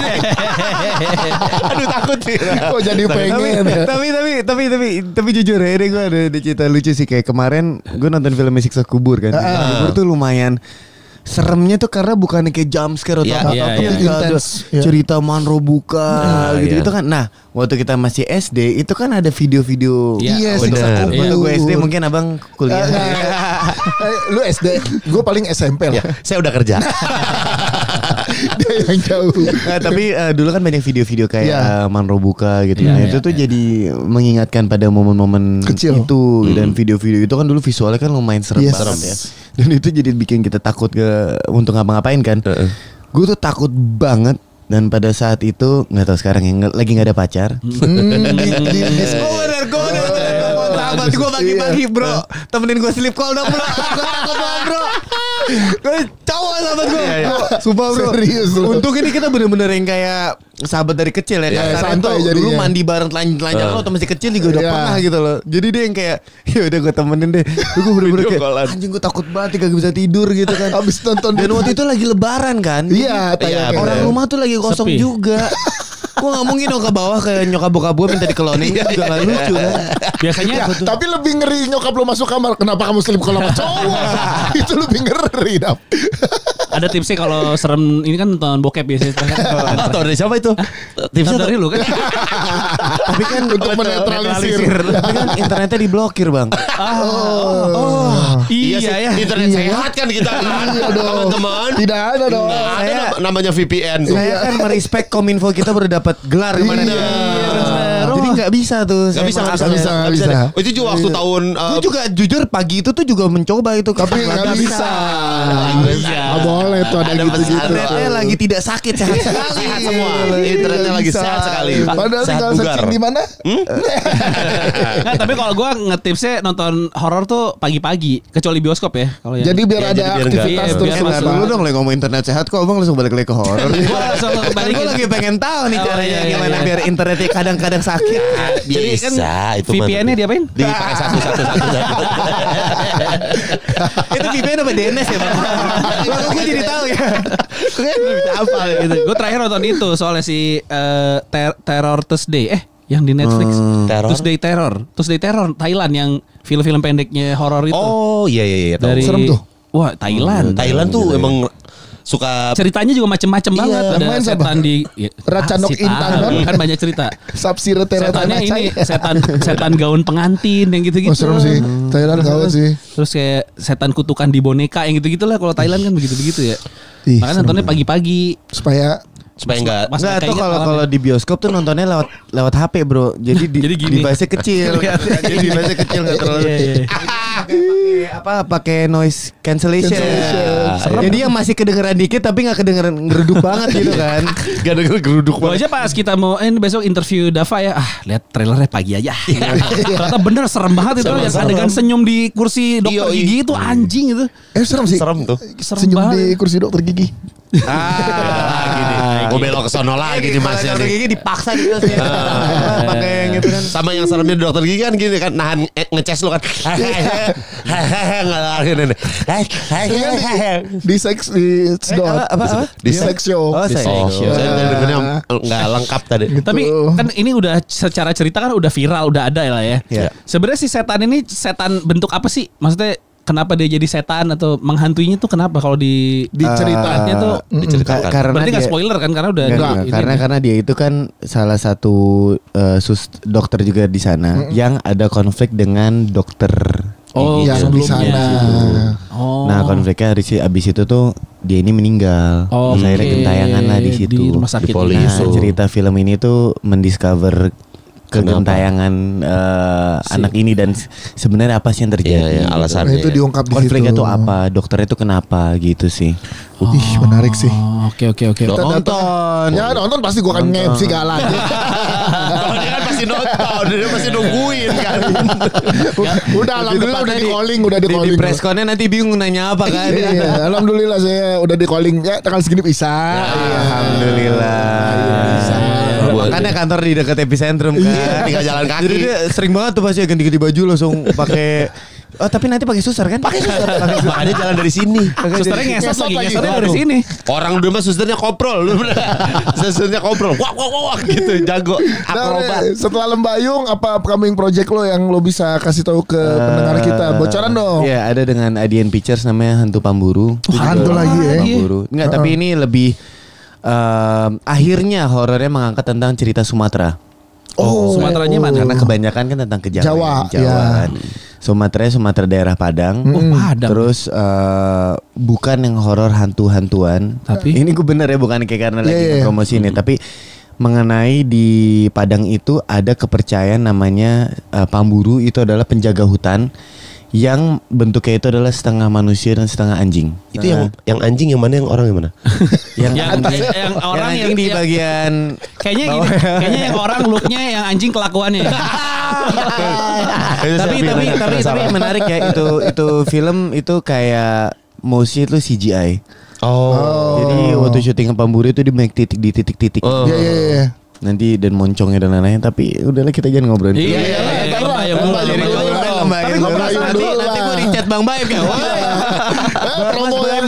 Aduh takut sih. Kok jadi pengen. Tapi jujur ya, gue ada cerita lucu sih. Kayak kemarin gue nonton film Siksa Kubur kan. Kubur tuh lumayan seremnya tuh karena bukan kayak jump scare atau ada cerita manro buka gitu kan. Nah waktu kita masih SD itu kan ada video-video. Iya waktu gue SD mungkin abang kuliah. Lu SD, gue paling SMP lah. Saya udah kerja. Dia yang jauh. Nah, tapi dulu kan banyak video-video kayak manro buka gitu. Nah itu tuh jadi mengingatkan pada momen-momen kecil itu. Dan video-video itu kan dulu visualnya kan lumayan serem banget ya. Dan itu jadi bikin kita takut untuk ngapa-ngapain kan. Gue tuh takut banget. Dan pada saat itu nggak tahu sekarang yang lagi nggak ada pacar. Sahabat gue pagi-pagi bro, temenin gue sleep call dong bro. Gue takut banget bro. Gue cowok sahabat gue. Sumpah bro. Serius bro. Untuk ini kita bener-bener yang kayak sahabat dari kecil ya. Santai tuh, dulu jadinya. mandi bareng telanjang lo, masih kecil juga udah pernah gitu loh. Jadi dia yang kayak ya udah gue temenin deh. Gue bener-bener kayak anjing gue takut banget gak bisa tidur gitu kan. Habis nonton. Dan waktu itu lagi lebaran kan. Iya. Orang rumah tuh lagi kosong juga. Gue gak mungkin dong ke bawah kayak nyokap bokap gue minta dikelonin. Juga gak lucu kan. Biasanya tapi lebih ngeri nyokap lo masuk kamar. Kenapa kamu selip kalau sama cowok? Itu lebih ngeri Dap. ada tipsnya kalau serem ini kan nonton bokep biasanya. Tahu dari siapa itu? Tipsnya dari lu kan. Tapi kan untuk menetralisir. Tapi kan internetnya diblokir bang. Iya ya. Internet sehat kan kita teman-teman. Tidak ada dong. Ada namanya VPN. Saya kan merespek Kominfo kita baru dapat gelar kemarin. Jadi nggak bisa tuh. Nggak bisa. Itu juga waktu tahun. Gue juga jujur pagi itu tuh juga mencoba itu. Tapi nggak bisa. Nggak boleh tuh ada gitu-gitu. Internetnya lagi tidak sakit, sehat sekali. Sehat semua. Internetnya lagi sehat sekali. Padahal tinggal searching di mana? Nah, tapi kalau gue ngetipsnya nonton horor tuh pagi-pagi, kecuali bioskop ya. Jadi biar ada aktivitas terus. Dulu dong lagi ngomong internet sehat kok abang langsung balik lagi ke horor. Gue lagi pengen tahu nih caranya gimana biar internetnya kadang-kadang sakit. Jadi kan itu VPN-nya diapain? Dipakai satu. Itu VPN apa DNS ya bang? Gue jadi tahu ya. Apa gitu. Gue terakhir nonton itu soalnya si Terror Tuesday. Yang di Netflix. Tuesday Terror Thailand yang film-film pendeknya horor itu. Oh iya. Dari, serem tuh. Wah Thailand. Thailand tuh emang suka ceritanya juga macam-macam banget. Ada setan di Racanok Intan kan banyak cerita. Sapsire setannya ini setan gaun pengantin yang gitu-gitu. Oh serem sih. Thailand gawat sih. Terus kayak setan kutukan di boneka yang gitu-gitu lah. Kalau Thailand kan begitu-begitu ya. Makanya nontonnya pagi-pagi supaya enggak tuh kalau di bioskop tuh nontonnya lewat HP bro. Jadi device-nya kecil. Jadi device-nya kecil enggak terlalu. pakai noise cancellation. Jadi yang masih kedengeran dikit tapi nggak kedengeran geruduk banget gitu kan. Gak denger geruduk banget. Aja pas kita mau besok interview Dava ya, lihat trailernya pagi aja. Ternyata bener serem banget itu yang adegan senyum di kursi dokter gigi itu anjing itu. Serem sih. Serem tuh. Senyum di kursi dokter gigi. Gini. Gue belok ke sono lagi nih Mas. Dokter gigi dipaksa gitu sih. Pakai yang gitu kan. Sama yang seremnya di dokter gigi kan gini kan nahan ngeces lo kan. Di seks di apa? Di seks show. Oh, seks show. Saya dengernya nggak lengkap tadi. Tapi kan ini udah secara cerita kan udah viral, udah ada lah ya. Sebenarnya si setan ini setan bentuk apa sih? Maksudnya kenapa dia jadi setan atau menghantuinya tuh kenapa kalau diceritanya tuh diceritakan? Karena berarti nggak spoiler kan karena udah karena dia itu kan salah satu dokter juga di sana yang ada konflik dengan dokter yang di sana. Nah konfliknya abis itu tuh dia ini meninggal. Akhirnya gentayangan lah di situ. Di rumah sakit. Nah, cerita film ini tuh mendiscover kegentayangan anak ini dan sebenarnya apa sih yang terjadi? Alasannya. Itu diungkap di konfliknya tuh apa? Dokter itu kenapa gitu sih? Ih menarik sih. Oke. Nonton. Ya nonton pasti gue akan nge-MC galak. Kalau dia kan pasti nonton, dia pasti nungguin kan. Udah alhamdulillah udah di calling, Di press con-nya nanti bingung nanya apa kan? Iya, alhamdulillah saya udah di calling ya tanggal segini bisa. Alhamdulillah. Makanya kantor di dekat epicentrum kan. Tinggal jalan kaki. Jadi dia sering banget tuh pasti ganti-ganti baju langsung pakai. Oh tapi nanti pakai suster kan? Pakai suster. Makanya jalan dari sini. Susternya ngesot lagi dari sini. Orang udah mah susternya koprol. Susternya koprol. Wah gitu jago akrobat. Setelah Lembayung apa upcoming project lo yang lo bisa kasih tahu ke pendengar kita? Bocoran dong. Iya, ada dengan Adian Pictures namanya Hantu Pamburu. Hantu lagi ya. Pamburu. Enggak, tapi ini lebih akhirnya horornya mengangkat tentang cerita Sumatera. Sumateranya mana? Karena kebanyakan kan tentang Jawa kan. Sumatera daerah Padang. Padang. Terus bukan yang horor hantu-hantuan. Tapi ini gue bener ya, bukan kayak karena lagi promosi ini, tapi mengenai di Padang itu ada kepercayaan namanya Pamburu itu adalah penjaga hutan yang bentuknya itu adalah setengah manusia dan setengah anjing. Itu yang anjing yang mana, yang orang yang mana? yang orang yang di bagian kayaknya gini, kayaknya yang orang looknya yang anjing kelakuannya. tapi menarik ya, itu film itu kayak mostly itu CGI. Jadi waktu syuting Pamburu itu di titik-titik. Iya. Nanti dan moncongnya dan lain-lain, tapi udahlah kita jangan ngobrolin. Tapi gue penasaran nanti gue di chat Bang Baim ya.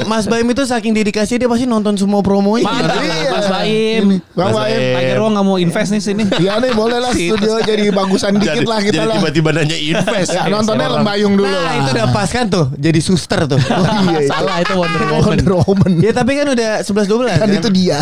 Mas Baim itu saking dedikasi dia pasti nonton semua promonya. Mas Baim. Bang Baim. Tiger Wong nggak mau invest nih sini. Iya nih boleh lah studio jadi bagusan dikit lah kita lah. Tiba-tiba nanya invest. Ya nontonnya Lembayung dulu lah. Nah itu udah pas kan tuh, jadi suster tuh. Salah itu Wonder Woman. Ya tapi kan udah 11-12 kan itu dia.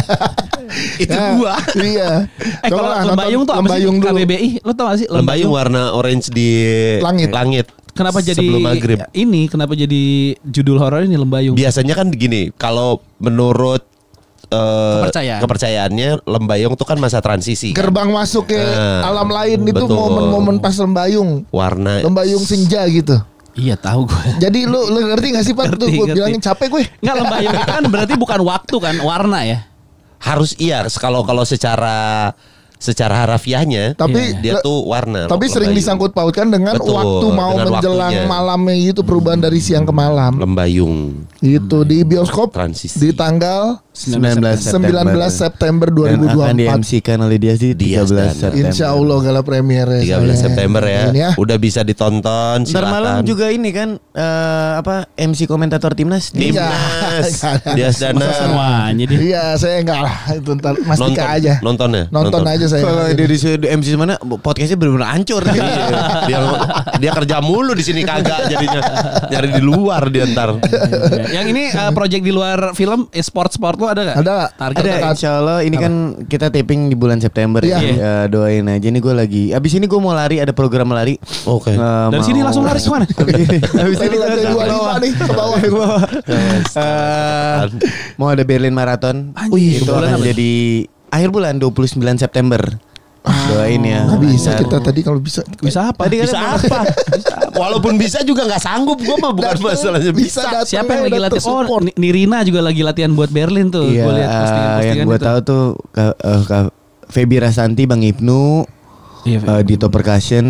Itu gua. Iya. Kalau Lembayung tuh apa sih? KBBI, lo tau gak sih? Lembayung warna orange di langit. Kenapa jadi sebelum maghrib? Ini kenapa jadi judul horor ini Lembayung? Biasanya kan gini, kalau menurut kepercayaannya Lembayung tuh kan masa transisi. Gerbang masuk ke alam lain itu momen-momen pas Lembayung. Warna Lembayung senja gitu. Iya tahu gue. Jadi lu ngerti gak sih Pak? Tuh gue bilangin capek gue. Enggak, Lembayung itu kan berarti bukan waktu kan, warna ya. Harus iya kalau secara harafiahnya tapi dia tuh warna. Tapi sering disangkut pautkan dengan waktu mau dengan menjelang waktunya. Malamnya itu perubahan dari siang ke malam. Lembayung. Itu di bioskop transisi. Di tanggal 19 September 2024. Dan akan di-MC-kan oleh dia di 13 September. Insya Allah gala premiere 13 September ya. Udah bisa ditonton. Ntar malam juga ini kan MC komentator Timnas. Dias Dana semuanya dia. Iya saya enggak lah itu ntar Mas Dika aja. Nonton aja saya. Kalau di MC mana podcastnya benar-benar hancur. Dia kerja mulu di sini kagak jadinya nyari di luar dia ntar. Yang ini project di luar film sport lo ada gak? Ada. Insya Allah ini kan kita taping di bulan September ya. Doain aja nih gue lagi. Abis ini gue mau lari, ada program lari. Oke. Dari sini langsung lari kemana? Abis ini ke bawah. Mau ada Berlin Marathon. Itu akan jadi akhir bulan 29 September. Doain ya. Gak bisa kita tadi kalau bisa. Bisa apa? Bisa apa? Walaupun bisa juga nggak sanggup. Gue mah bukan masalahnya bisa. Siapa yang lagi latihan? Oh, Nirina juga lagi latihan buat Berlin tuh. Iya, Gue lihat postingan yang gue tahu tuh Feby Rasanti, Bang Ibnu, Dito Percussion,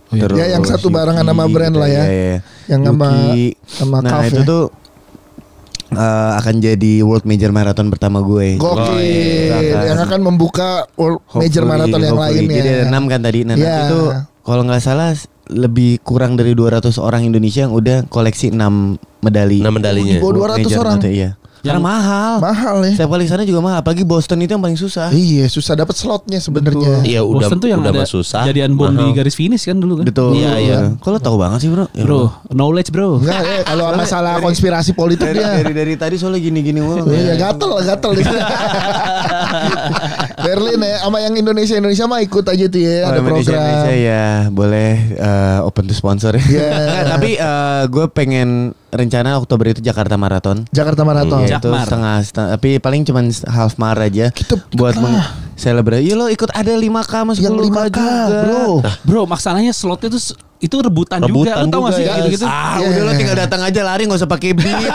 terus ya yang satu barengan sama brand lah ya. Yang sama nah Kaf itu tuh akan jadi World Major Marathon pertama gue. Gokil. Yang akan membuka World Major Marathon yang lainnya. Jadi ada 6 kan tadi. Nah itu kalau nggak salah lebih kurang dari 200 orang Indonesia yang udah koleksi 6 medali. 6 medalinya. Di bawah 200 orang. Iya. Karena mahal ya. Setiap kali sana juga mahal. Apalagi Boston itu yang paling susah. Iya, susah dapat slotnya sebenarnya. Iya, Boston tuh yang ada susah. Jadian bom di garis finish kan dulu kan. Betul. Iya. Kalau tahu banget sih, Bro. Bro, knowledge, bro. Enggak, kalau masalah konspirasi politik dia. Dari tadi soalnya gini-gini mulu. Iya, gatel. Berlin ya, sama yang Indonesia mah ikut aja tuh ya, ada program. Indonesia ya, boleh open to sponsor ya. Yeah. Tapi gue pengen rencana Oktober itu Jakarta Marathon. Itu setengah, tapi paling cuma half mar aja. Buat selebrasi. Iya lo ikut ada 5K sama 10K juga. Bro, maksananya slotnya tuh itu rebutan juga. Lo tau gak sih gitu-gitu? Udah lo tinggal datang aja lari gak usah pakai beat.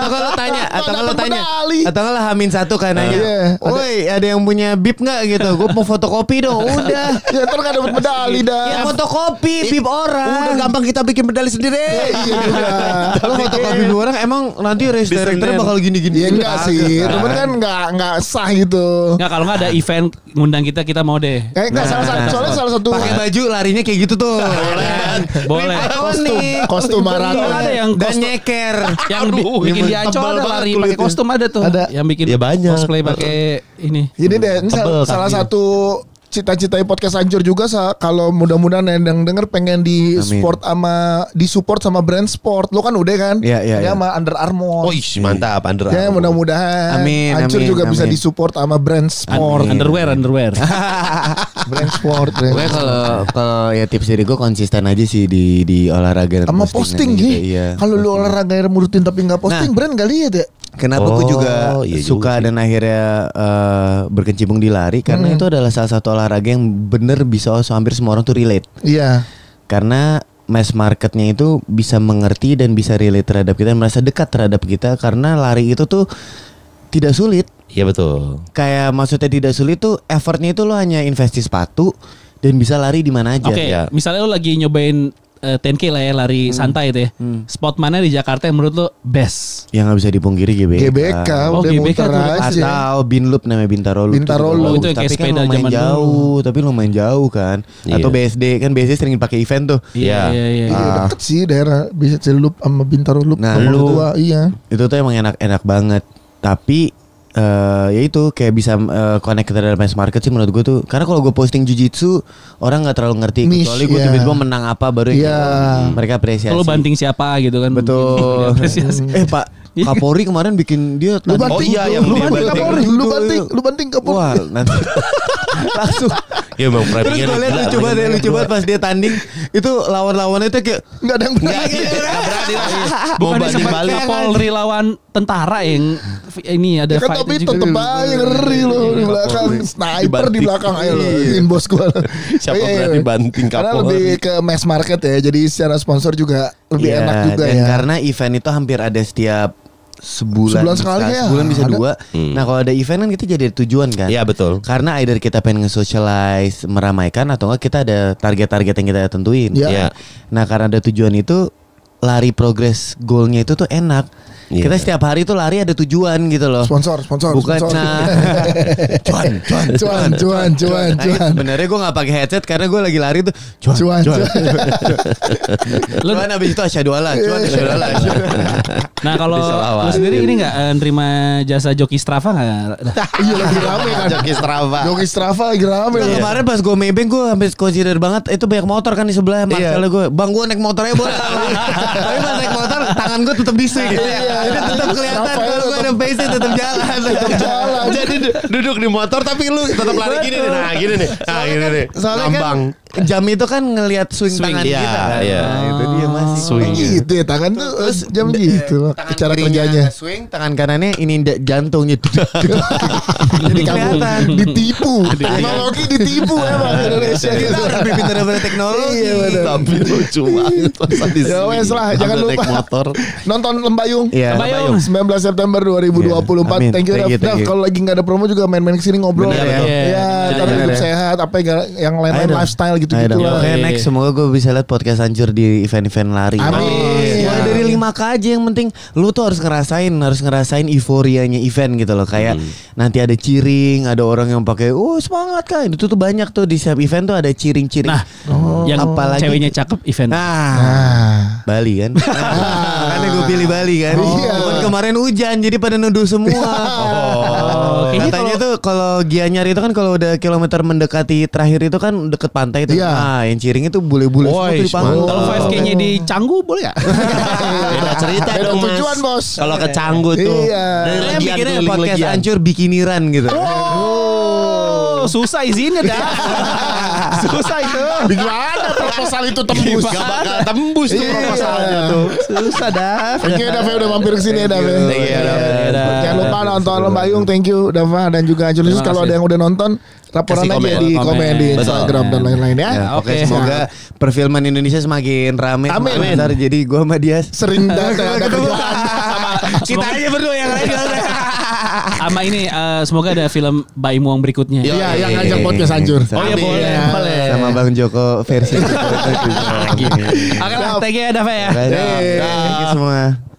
Atau kalau tanya H-1 kan nanya, woi ada yang punya bib gak gitu. Gue mau fotokopi dong. Udah. Ya ntar gak dapet medali dah. Ya fotokopi bib orang. Udah gampang kita bikin medali sendiri. Iya juga. Lo fotokopi bib orang emang nanti race director bakal gini-gini. Ya enggak sih. Cuman kan enggak sah gitu. Enggak, kalau enggak ada event ngundang kita mau deh. Enggak soalnya salah satu pakai baju larinya kayak gitu tuh. Boleh. Kostum maraton. Ada yang dan nyeker. Yang bikin di Ancol ada lari pakai kostum ada tuh. Ada. Yang bikin cosplay pakai ini. Jadi deh, salah satu cita-cita podcast Hancur juga kalau mudah-mudahan yang denger pengen support sama brand sport. Lo kan udah kan? Iya. Sama Under Armour. Oh, mantap Under Armour. Ya mudah-mudahan Hancur juga bisa disupport sama brand sport. Underwear. Brand sport. Gue kalau ya tips dari gue konsisten aja sih di olahraga sama posting gitu. Iya. Kalau lu olahraga rutin tapi nggak posting, brand gak lihat ya. Kenapa gue juga suka dan akhirnya berkecimpung di lari karena itu adalah salah satu olahraga yang bener bisa hampir semua orang tuh relate. Iya. Karena mass marketnya itu bisa mengerti dan bisa relate terhadap kita, merasa dekat terhadap kita karena lari itu tuh tidak sulit. Iya betul. Kayak maksudnya tidak sulit tuh effortnya itu lo hanya investi sepatu dan bisa lari di mana aja. Oke, misalnya lo lagi nyobain 10K lah ya, lari santai itu ya. Spot mana di Jakarta yang menurut lo best? Yang gak bisa dipungkiri GBK. Udah muter aja. Atau Binloop namanya Bintaro Loop. Itu yang kayak sepeda zaman jauh. Tapi lumayan jauh kan. Atau BSD kan, BSD sering pakai event tuh. Iya. Deket sih daerah BSD Loop sama Bintaro Loop. Nah itu tuh emang enak banget. Tapi ya itu kayak bisa connect ke dalam mass market sih menurut gue tuh. Karena kalau gue posting jujitsu orang nggak terlalu ngerti. Kecuali gue tiba-tiba menang apa baru mereka apresiasi. Kalau banting siapa gitu kan. Betul. Pak Kapolri kemarin bikin dia lu banting, lu banting Kapolri. Wah, nanti langsung. Ya emang terus gue liat lucu banget pas dia tanding itu lawan-lawannya itu kayak nggak ada yang berani. Bukan sempat Kapolri lawan tentara yang ini ada fight tapi juga. tetep aja ngeri loh di belakang, sniper di belakang. Ayo lo, in bos gue. Siapa berani banting Kapolri? Karena lebih ke mass market ya, jadi secara sponsor juga lebih enak juga dan ya. Karena event itu hampir ada setiap sebulan sekali ya. Sebulan bisa ada 2. Nah kalau ada event kan kita jadi ada tujuan kan. Iya betul. Karena either kita pengen nge-socialize, meramaikan, atau enggak kita ada target-target yang kita tentuin. Iya. Nah karena ada tujuan itu, lari progress goalnya itu tuh enak. Kita setiap hari tuh lari ada tujuan gitu loh. Sponsor. Bukan cuan. Sebenarnya gue nggak pakai headset karena gue lagi lari tuh cuan. Lu kan abis itu asyhadu alla, cuan. Nah kalau lu sendiri ini nggak nerima jasa joki Strava nggak? Iya lagi rame kan. Joki Strava lagi rame. Kemarin pas gue mebeng gue hampir consider banget itu banyak motor kan di sebelah Marcel gue. Bang gue naik motornya boleh. Tapi pas naik motor tangan gue tetap disik. Jadi tetap kelihatan kalau gue ada face tetap jalan. Jadi duduk di motor tapi lu tetap lari gini nih. Nah gini nih. Soalnya kan jam itu kan ngelihat swing tangan iya, kita kan. iya. Nah, itu dia masih Swing. Gitu ya tangan tuh jam gitu tangan cara kirinya kerjanya. swing, tangan kanannya ini jantungnya. Jadi kelihatan. Ditipu. Teknologi ditipu emang Indonesia. Kita harus lebih pintar daripada teknologi. Iya benar. Tapi lucu banget. Ya wes lah, jangan Ambil lupa naik motor. nonton Lembayung. Iya. Lembayung. 19 September 2024. Amin. Thank you Thank you, Dav. thank you. Kalau lagi nggak ada promo juga main-main kesini ngobrol. Bener, ya. ya. Ya, Bener, tapi hidup bener. sehat apa yang lain-lain Ayo dong. lifestyle gitu-gitu Ayo dong. lah. Oke, next semoga gue bisa lihat podcast Hancur di event-event lari. Amin. Mulai dari 5K aja yang penting lu tuh harus ngerasain euforianya event gitu loh. Kayak nanti ada cheering, ada orang yang pakai semangat kan. Itu tuh banyak tuh di setiap event tuh ada cheering-cheering. Nah, yang apalagi ceweknya cakep event. Nah, Bali kan. Karena gue pilih Bali kan. Iya. Cuman kemarin hujan jadi pada nuduh semua. Kayaknya Katanya tuh kalau Gianyar itu kan kalau udah kilometer mendekati terakhir itu kan deket pantai itu. Iya. Nah, yang cheering itu bule-bule semua tuh di panggung. Kalau 5K-nya di Canggu boleh gak? Beda cerita Beda dong Mas. tujuan, Bos. Kalau ke Canggu tuh. Iya. Dari Saya legian bikinnya keliling podcast legian. Hancur bikiniran gitu. Oh, susah izinnya dah. Susah itu. Gimana proposal itu tembus? Gak bakal tembus tuh Iya. proposalnya tuh. Susah dah. Thank you Dava udah mampir ke sini ya Dava. Thank you, Dava. Jangan lupa nonton Lembayung. Thank you Dava dan juga Hancur. Kalau ada yang udah nonton laporan Kasih aja komen. di komen di Betul. Instagram dan lain-lain ya. Ya, Oke. oke, semoga perfilman Indonesia semakin rame. Amin. Ntar jadi gue sama dia Sering datang ada kerjaan. kita aja berdua yang lain gak usah. Sama ini semoga ada film Bayi Muang berikutnya. Iya, yang ngajak podcast Hancur. Oh iya boleh, boleh. Sama Bang Joko versi. Oke lah, thank you ya Dava ya. Thank you semua.